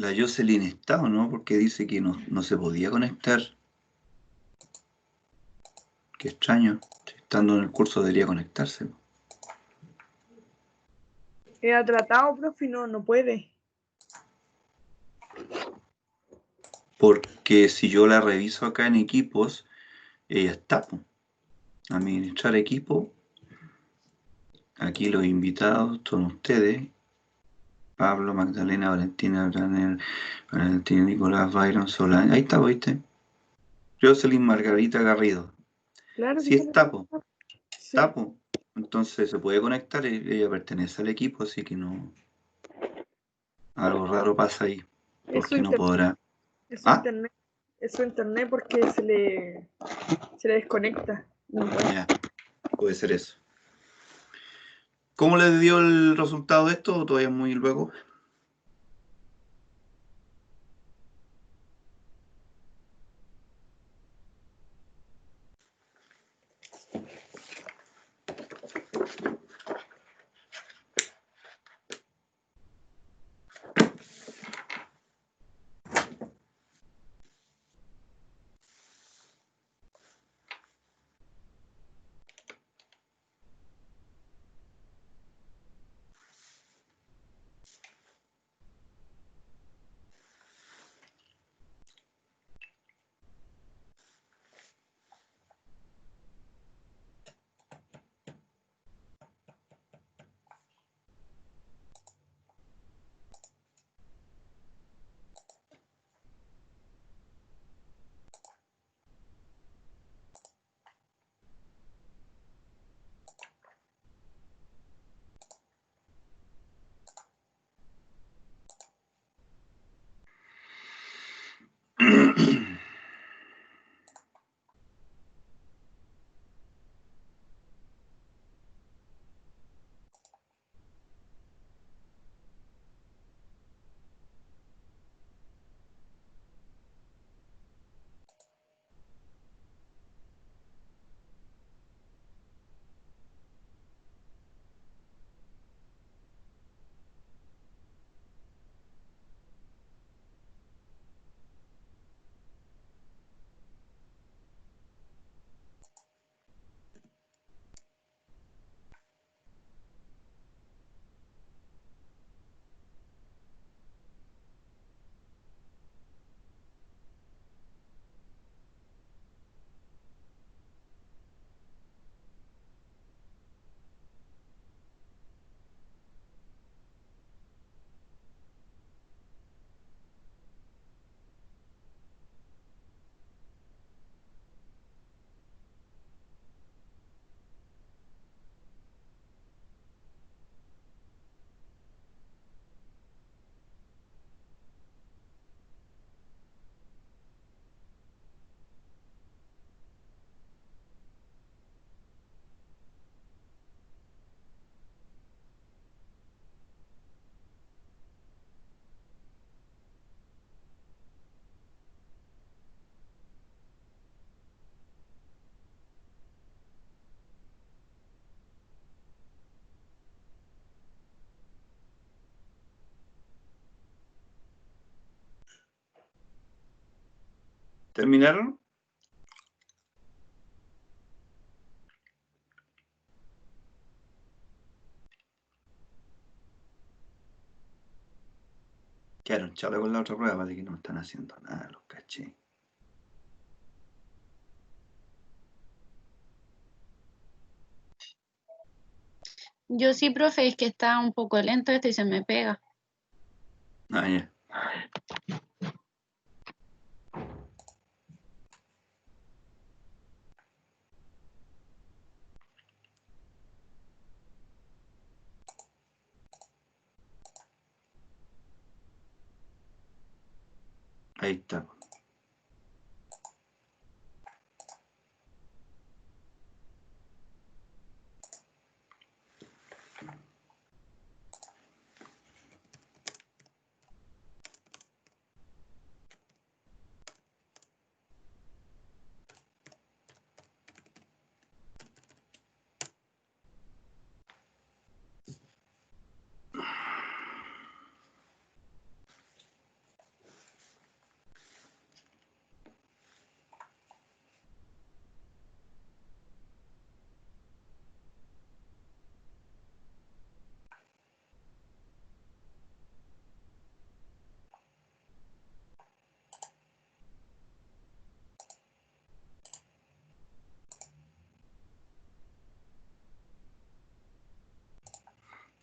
La Jocelyn está, ¿o no? Porque dice que no se podía conectar. Qué extraño. Estando en el curso debería conectarse. Ha tratado, profe, no puede. Porque si yo la reviso acá en equipos, ella está, po. Administrar equipo. Aquí los invitados son ustedes. Pablo, Magdalena, Valentina, Valentina, Nicolás, Byron, Solán. Ahí está, ¿viste? Jocelyn Margarita Garrido. Claro Sí que está, po. sí. Está, po. Entonces se puede conectar. Ella pertenece al equipo, así que no. Algo raro pasa ahí. Es su Porque no podrá. Es su ¿Ah? internet. Es su internet porque se le desconecta. No puede. Ya, puede ser eso. ¿Cómo le dio el resultado de esto? ¿O todavía muy luego? ¿Terminaron? Quedaron chavos con la otra prueba, parece que no están haciendo nada, los caché. Yo sí, profe, es que está un poco lento esto y se me pega. Ah, ya. Ahí está.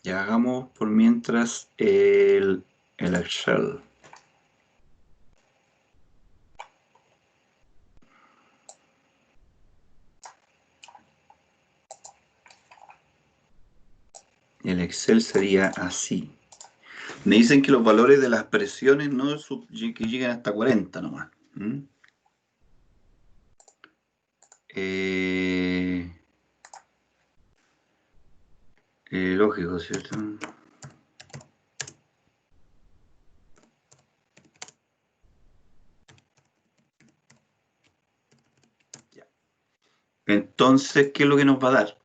Ya hagamos por mientras el Excel. El Excel sería así. Me dicen que los valores de las presiones no que llegan hasta 40 nomás. Lógico, ¿cierto? Ya. Entonces, ¿qué es lo que nos va a dar?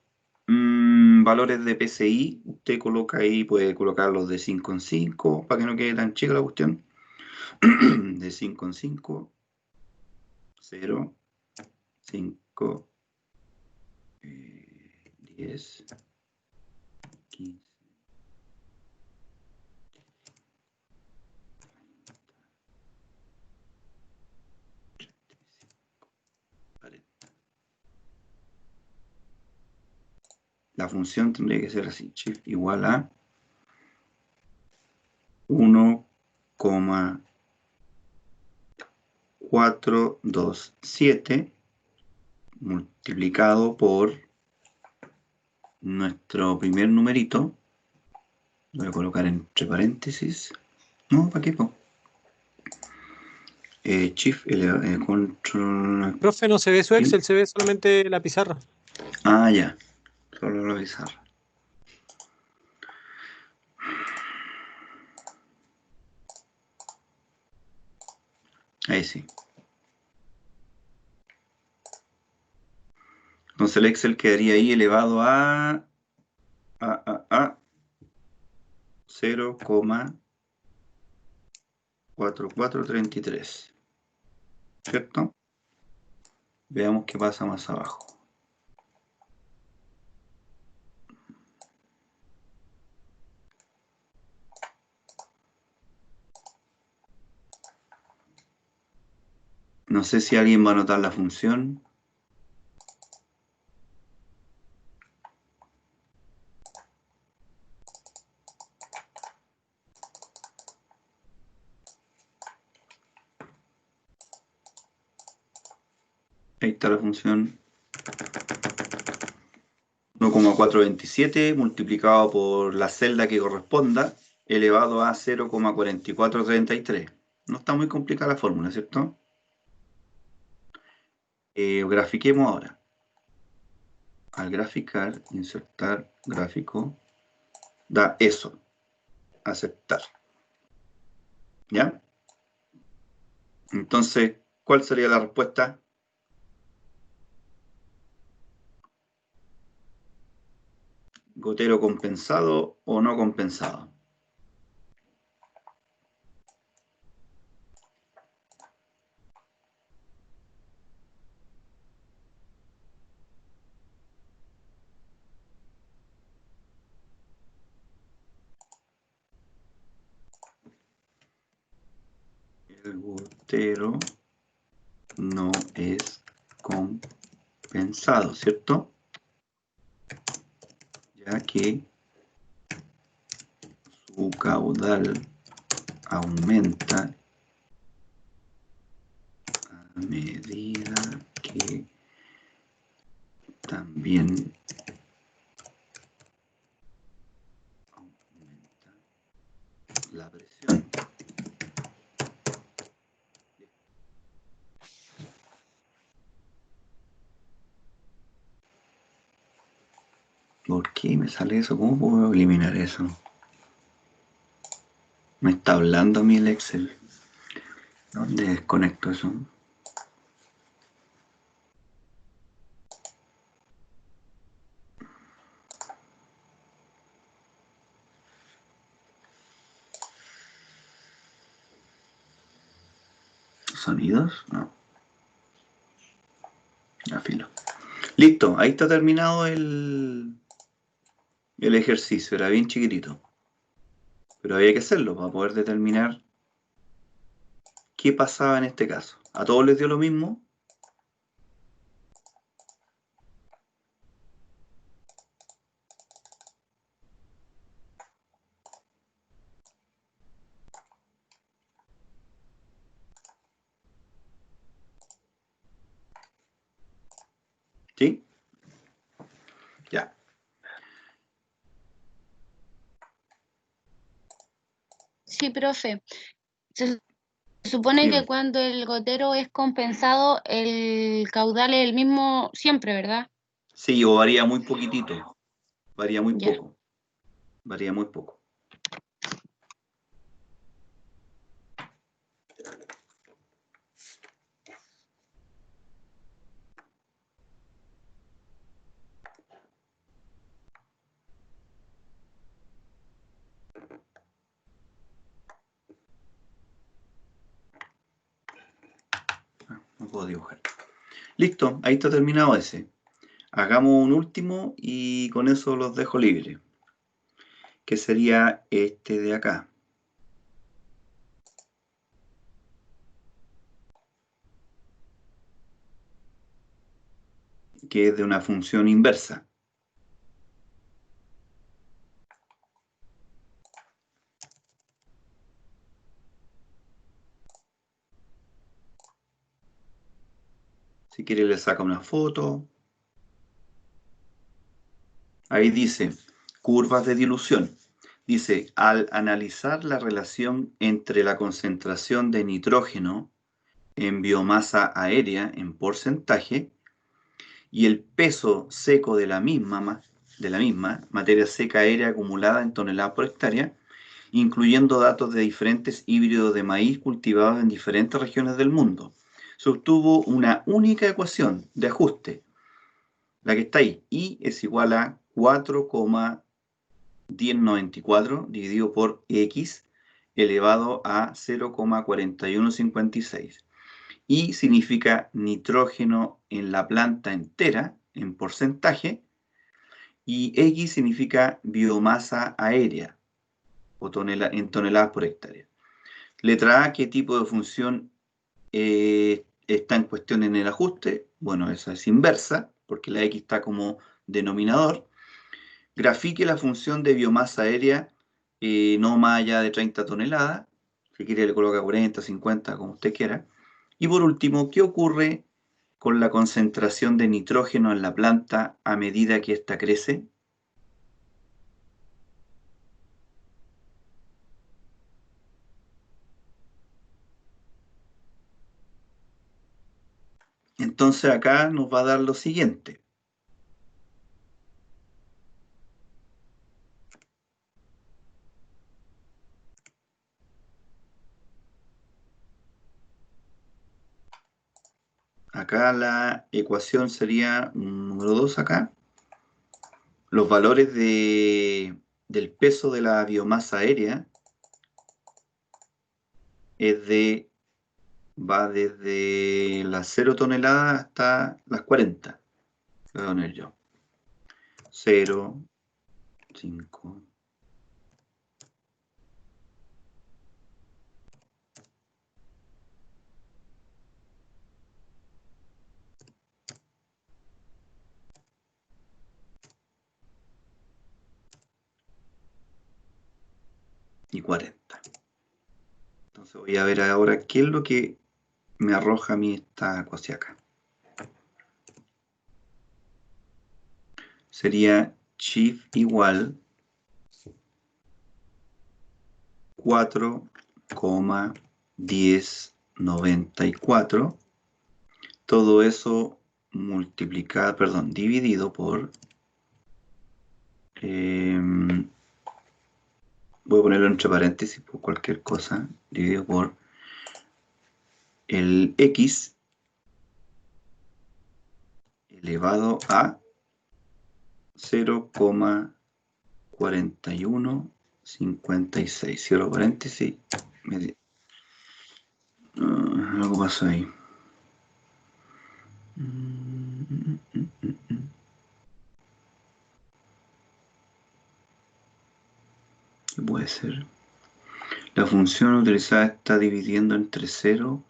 Valores de PCI, usted coloca ahí, puede colocar los de 5 en 5, para que no quede tan chica la cuestión. De 5 en 5, 0, 5, 10, 15. La función tendría que ser así, shift igual a 1,427 multiplicado por nuestro primer numerito. Lo voy a colocar entre paréntesis. No, ¿para qué? Shift, control. Profe, no se ve su Excel, se ve solamente la pizarra. Ah, ya. Solo la pizarra. Ahí sí. Entonces el Excel quedaría ahí elevado a 0,4433. ¿Cierto? Veamos qué pasa más abajo. No sé si alguien va a anotar la función. Ahí está la función. 1,427 multiplicado por la celda que corresponda, elevado a 0,4433. No está muy complicada la fórmula, ¿cierto? Grafiquemos ahora. Al graficar, insertar gráfico, da eso. Aceptar. ¿Ya? Entonces, ¿cuál sería la respuesta? ¿Gotero compensado o no compensado? El gotero no es compensado, ¿cierto? Ya que su caudal aumenta a medida que también aumenta la presión. ¿Por qué me sale eso? ¿Cómo puedo eliminar eso? Me está hablando a mí el Excel. ¿Dónde desconecto eso? ¿Sonidos? No. Ya filo. Listo, ahí está terminado el ejercicio. Era bien chiquitito. Pero había que hacerlo para poder determinar qué pasaba en este caso. ¿A todos les dio lo mismo? Sí, profe. Se supone Dime. que cuando el gotero es compensado, el caudal es el mismo siempre, ¿verdad? Sí, o varía muy poquitito. Varía muy Ya. poco. Varía muy poco. No puedo dibujar. Listo, ahí está terminado ese. Hagamos un último y con eso los dejo libres. Que sería este de acá. Que es de una función inversa. Si quiere le saca una foto. Ahí dice, curvas de dilución. Dice, al analizar la relación entre la concentración de nitrógeno en biomasa aérea en porcentaje y el peso seco de la misma materia seca aérea acumulada en toneladas por hectárea, incluyendo datos de diferentes híbridos de maíz cultivados en diferentes regiones del mundo, se obtuvo una única ecuación de ajuste, la que está ahí, y es igual a 4,1094 dividido por X elevado a 0,4156. Y significa nitrógeno en la planta entera, en porcentaje, y X significa biomasa aérea, o en toneladas por hectárea. Letra A, ¿qué tipo de función está en cuestión en el ajuste? Bueno, esa es inversa, porque la X está como denominador. Grafique la función de biomasa aérea no más allá de 30 toneladas. Si quiere le coloca 40, 50, como usted quiera. Y por último, ¿qué ocurre con la concentración de nitrógeno en la planta a medida que ésta crece? Entonces acá nos va a dar lo siguiente. Acá la ecuación sería número 2 acá. Los valores del peso de la biomasa aérea va desde las 0 toneladas hasta las 40. Voy a poner yo. 0, 5, y 40. Entonces voy a ver ahora qué es lo que me arroja a mí esta cosa acá. Sería shift igual 4,1094. Todo eso multiplicado, perdón, dividido por... voy a ponerlo entre paréntesis por cualquier cosa. Dividido por el X elevado a 0,4156. Cierro paréntesis. Algo pasó ahí. ¿Qué puede ser? La función utilizada está dividiendo entre 0.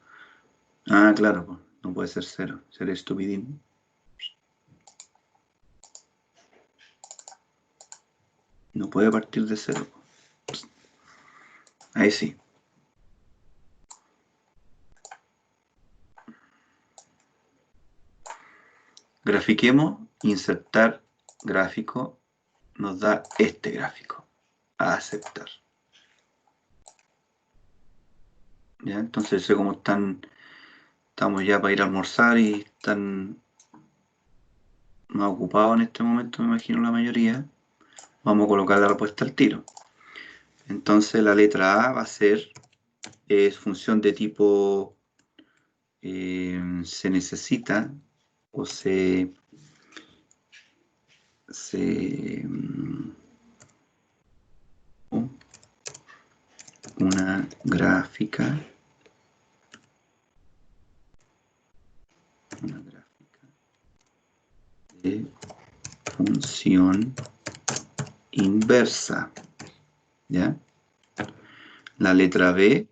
Ah, claro, pues, no puede ser 0. Seré estupidín. No puede partir de 0. Ahí sí. Grafiquemos, insertar gráfico, nos da este gráfico. A aceptar. ¿ya? Entonces, sé cómo estamos ya para ir a almorzar y están más ocupados en este momento, me imagino la mayoría. Vamos a colocar la respuesta al tiro. Entonces, la letra A va a ser función de tipo se necesita o una gráfica de función inversa, ¿ya? La letra B,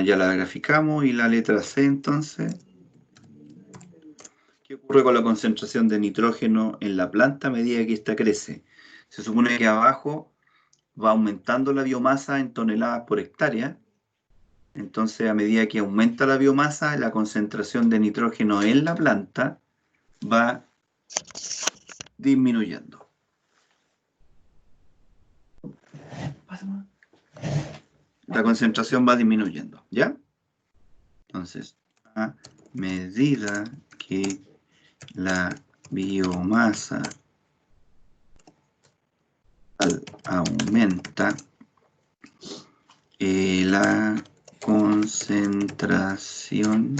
ya la graficamos, y la letra C, entonces, ¿qué ocurre con la concentración de nitrógeno en la planta a medida que ésta crece? Se supone que abajo va aumentando la biomasa en toneladas por hectárea. Entonces, a medida que aumenta la biomasa, la concentración de nitrógeno en la planta va disminuyendo. La concentración va disminuyendo, ¿ya? Entonces, a medida que la biomasa aumenta, la concentración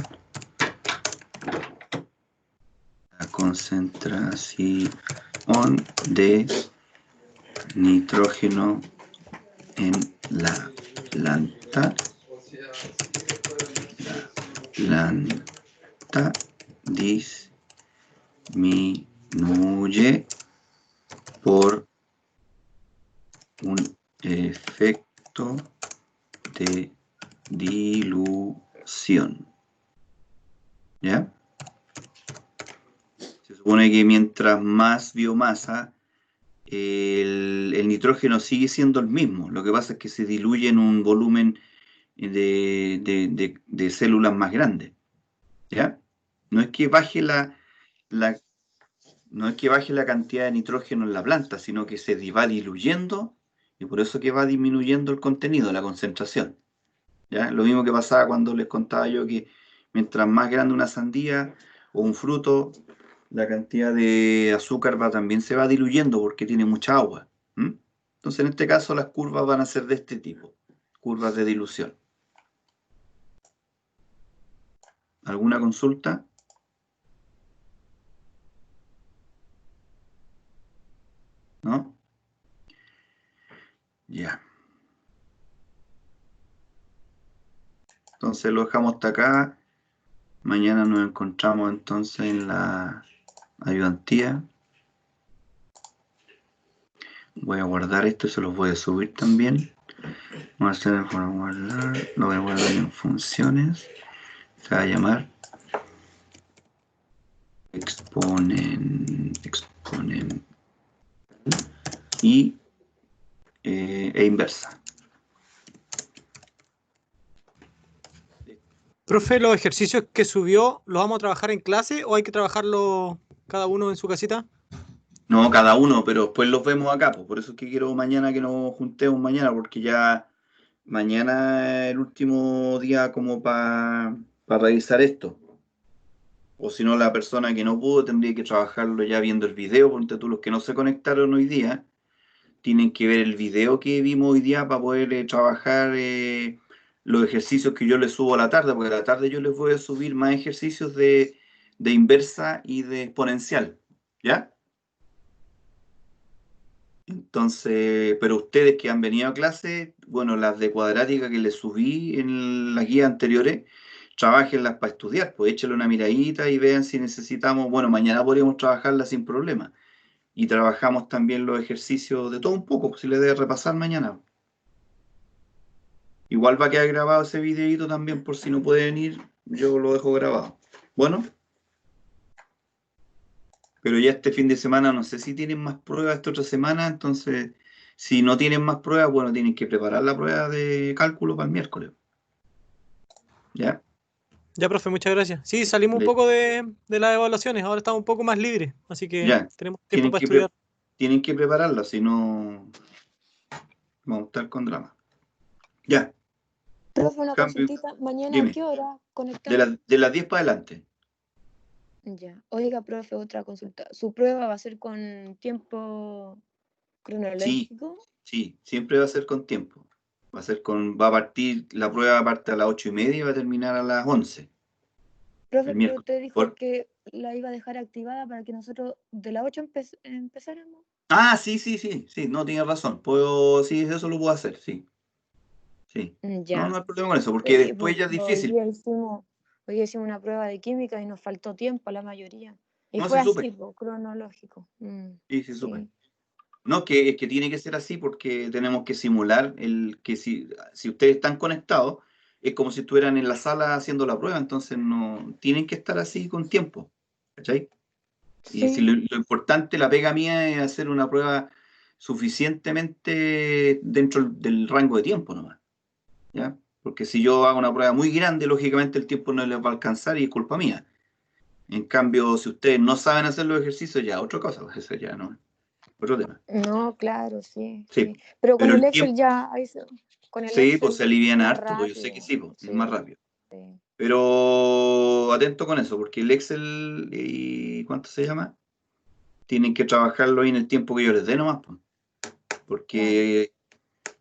de nitrógeno en la planta disminuye por un efecto de dilución. ¿Ya? Se supone que mientras más biomasa, el nitrógeno sigue siendo el mismo. Lo que pasa es que se diluye en un volumen de células más grandes. ¿Ya? No es que baje no es que baje la cantidad de nitrógeno en la planta, sino que se va diluyendo, y por eso que va disminuyendo el contenido, la concentración. ¿Ya? Lo mismo que pasaba cuando les contaba yo que mientras más grande una sandía o un fruto, la cantidad de azúcar también se va diluyendo porque tiene mucha agua. Entonces, en este caso, las curvas van a ser de este tipo, curvas de dilución. ¿Alguna consulta? ¿No? Ya. Entonces lo dejamos hasta acá. Mañana nos encontramos entonces en la ayudantía. Voy a guardar esto y se los voy a subir también. Voy a hacer para guardar. Lo voy a guardar en funciones. Se va a llamar exponen e inversa. Profe, ¿los ejercicios que subió los vamos a trabajar en clase o hay que trabajarlo cada uno en su casita? No, cada uno, pero después los vemos acá. Pues. Por eso es que quiero mañana que nos juntemos mañana, porque ya mañana es el último día como para revisar esto. O si no, la persona que no pudo tendría que trabajarlo ya viendo el video. Porque tú, los que no se conectaron hoy día, tienen que ver el video que vimos hoy día para poder trabajar los ejercicios que yo les subo a la tarde, porque a la tarde yo les voy a subir más ejercicios de inversa y de exponencial, ¿ya? Entonces, pero ustedes que han venido a clase, bueno, las de cuadrática que les subí en las guías anteriores, trabajenlas para estudiar, pues échenle una miradita y vean si necesitamos, bueno, mañana podríamos trabajarlas sin problema. Y trabajamos también los ejercicios de todo un poco, pues si les debe repasar mañana. Igual va a quedar grabado ese videito también, por si no pueden ir, yo lo dejo grabado. Bueno, pero ya este fin de semana no sé si tienen más pruebas esta otra semana, entonces si no tienen más pruebas, bueno, tienen que preparar la prueba de cálculo para el miércoles. ¿Ya? Ya, profe, muchas gracias. Sí, salimos un poco de las evaluaciones, ahora estamos un poco más libres, así que Ya, tenemos tiempo para estudiar. tienen que prepararla, si no Vamos a estar con drama. Ya, Profe, una cambio. consultita. ¿Mañana Dime. a qué hora De, conectamos? de las 10 para adelante. Ya. Oiga, profe, otra consulta. ¿Su prueba va a ser con tiempo cronológico? Sí, siempre va a ser con tiempo. Va a partir, la prueba parte a las 8:30 y va a terminar a las 11. Profe, El pero miércoles. usted dijo que la iba a dejar activada para que nosotros de las 8 empezáramos. Ah, sí, no, tiene razón. Sí, eso lo puedo hacer, sí. Sí. Ya. No hay problema con eso, porque Sí, después ya es hoy difícil. día hicimos una prueba de química y nos faltó tiempo a la mayoría. Y No, fue sí supe. así, cronológico. Sí, supe. No, es que tiene que ser así porque tenemos que simular que si ustedes están conectados, es como si estuvieran en la sala haciendo la prueba, entonces no tienen que estar así con tiempo. ¿Cachai? Y si Sí. lo importante, la pega mía es hacer una prueba suficientemente dentro del rango de tiempo nomás. ¿Ya? Porque si yo hago una prueba muy grande, lógicamente el tiempo no les va a alcanzar y es culpa mía. En cambio, si ustedes no saben hacer los ejercicios, ya otra cosa, pues eso ya no es otro tema. No, claro, sí. Sí, Pero con pero el el Excel tiempo, ya, con el sí, Excel pues se alivian es harto, pues yo sé que rápido. sí, pues, es Sí, más rápido. sí. Pero atento con eso, porque el Excel, ¿cuánto se llama? Tienen que trabajarlo ahí en el tiempo que yo les dé nomás, pues. Porque,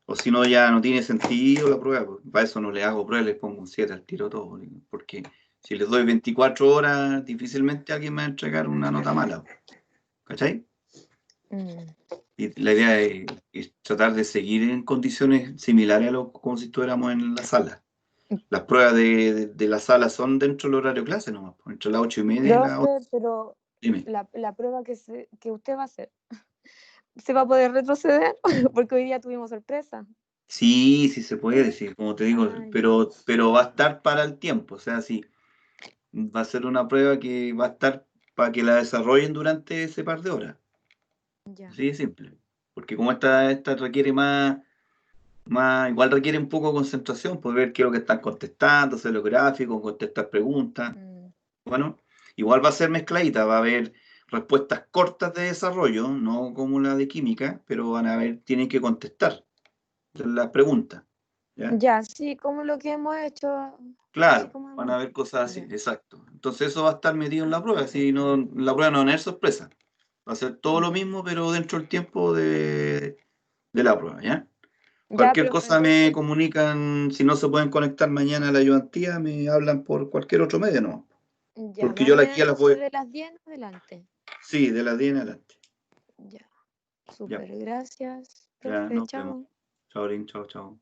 o si no, ya no tiene sentido la prueba, pues. Para eso no le hago prueba, les pongo un 7 al tiro todo, porque si les doy 24 horas, difícilmente alguien me va a entregar una nota mala, ¿cachai? Y la idea es tratar de seguir en condiciones similares como si estuviéramos en la sala. Las pruebas de la sala son dentro del horario clase nomás, pues, entre las 8:30 y las 8. Profe, pero Dime. la prueba que usted va a hacer, ¿se va a poder retroceder? Porque hoy día tuvimos sorpresa. Sí, se puede decir, como te digo, Ay. pero va a estar para el tiempo, o sea, sí, va a ser una prueba que va a estar para que la desarrollen durante ese par de horas. Ya. Así de simple. Porque como esta requiere igual requiere un poco de concentración, poder ver qué es lo que están contestando, hacer los gráficos, contestar preguntas. Bueno, igual va a ser mezcladita, va a haber respuestas cortas de desarrollo, no como la de química, pero tienen que contestar las preguntas. Ya, sí, como lo que hemos hecho. Claro, Así como van a hemos haber cosas así, Ya. exacto. Entonces eso va a estar metido en la prueba, así no, la prueba no va a tener sorpresa. Va a ser todo lo mismo, pero dentro del tiempo de la prueba, ¿ya? Ya, Cualquier profe, cosa me entonces, comunican, si no se pueden conectar mañana a la ayudantía, me hablan por cualquier otro medio, ¿no? ya, Porque yo la mañana guía la entonces voy, de las 10 en adelante. sí, de las 10 en adelante. Ya, Ya, súper, gracias, ya profe, nos vemos. chao. Chao, Lin, chao, chao.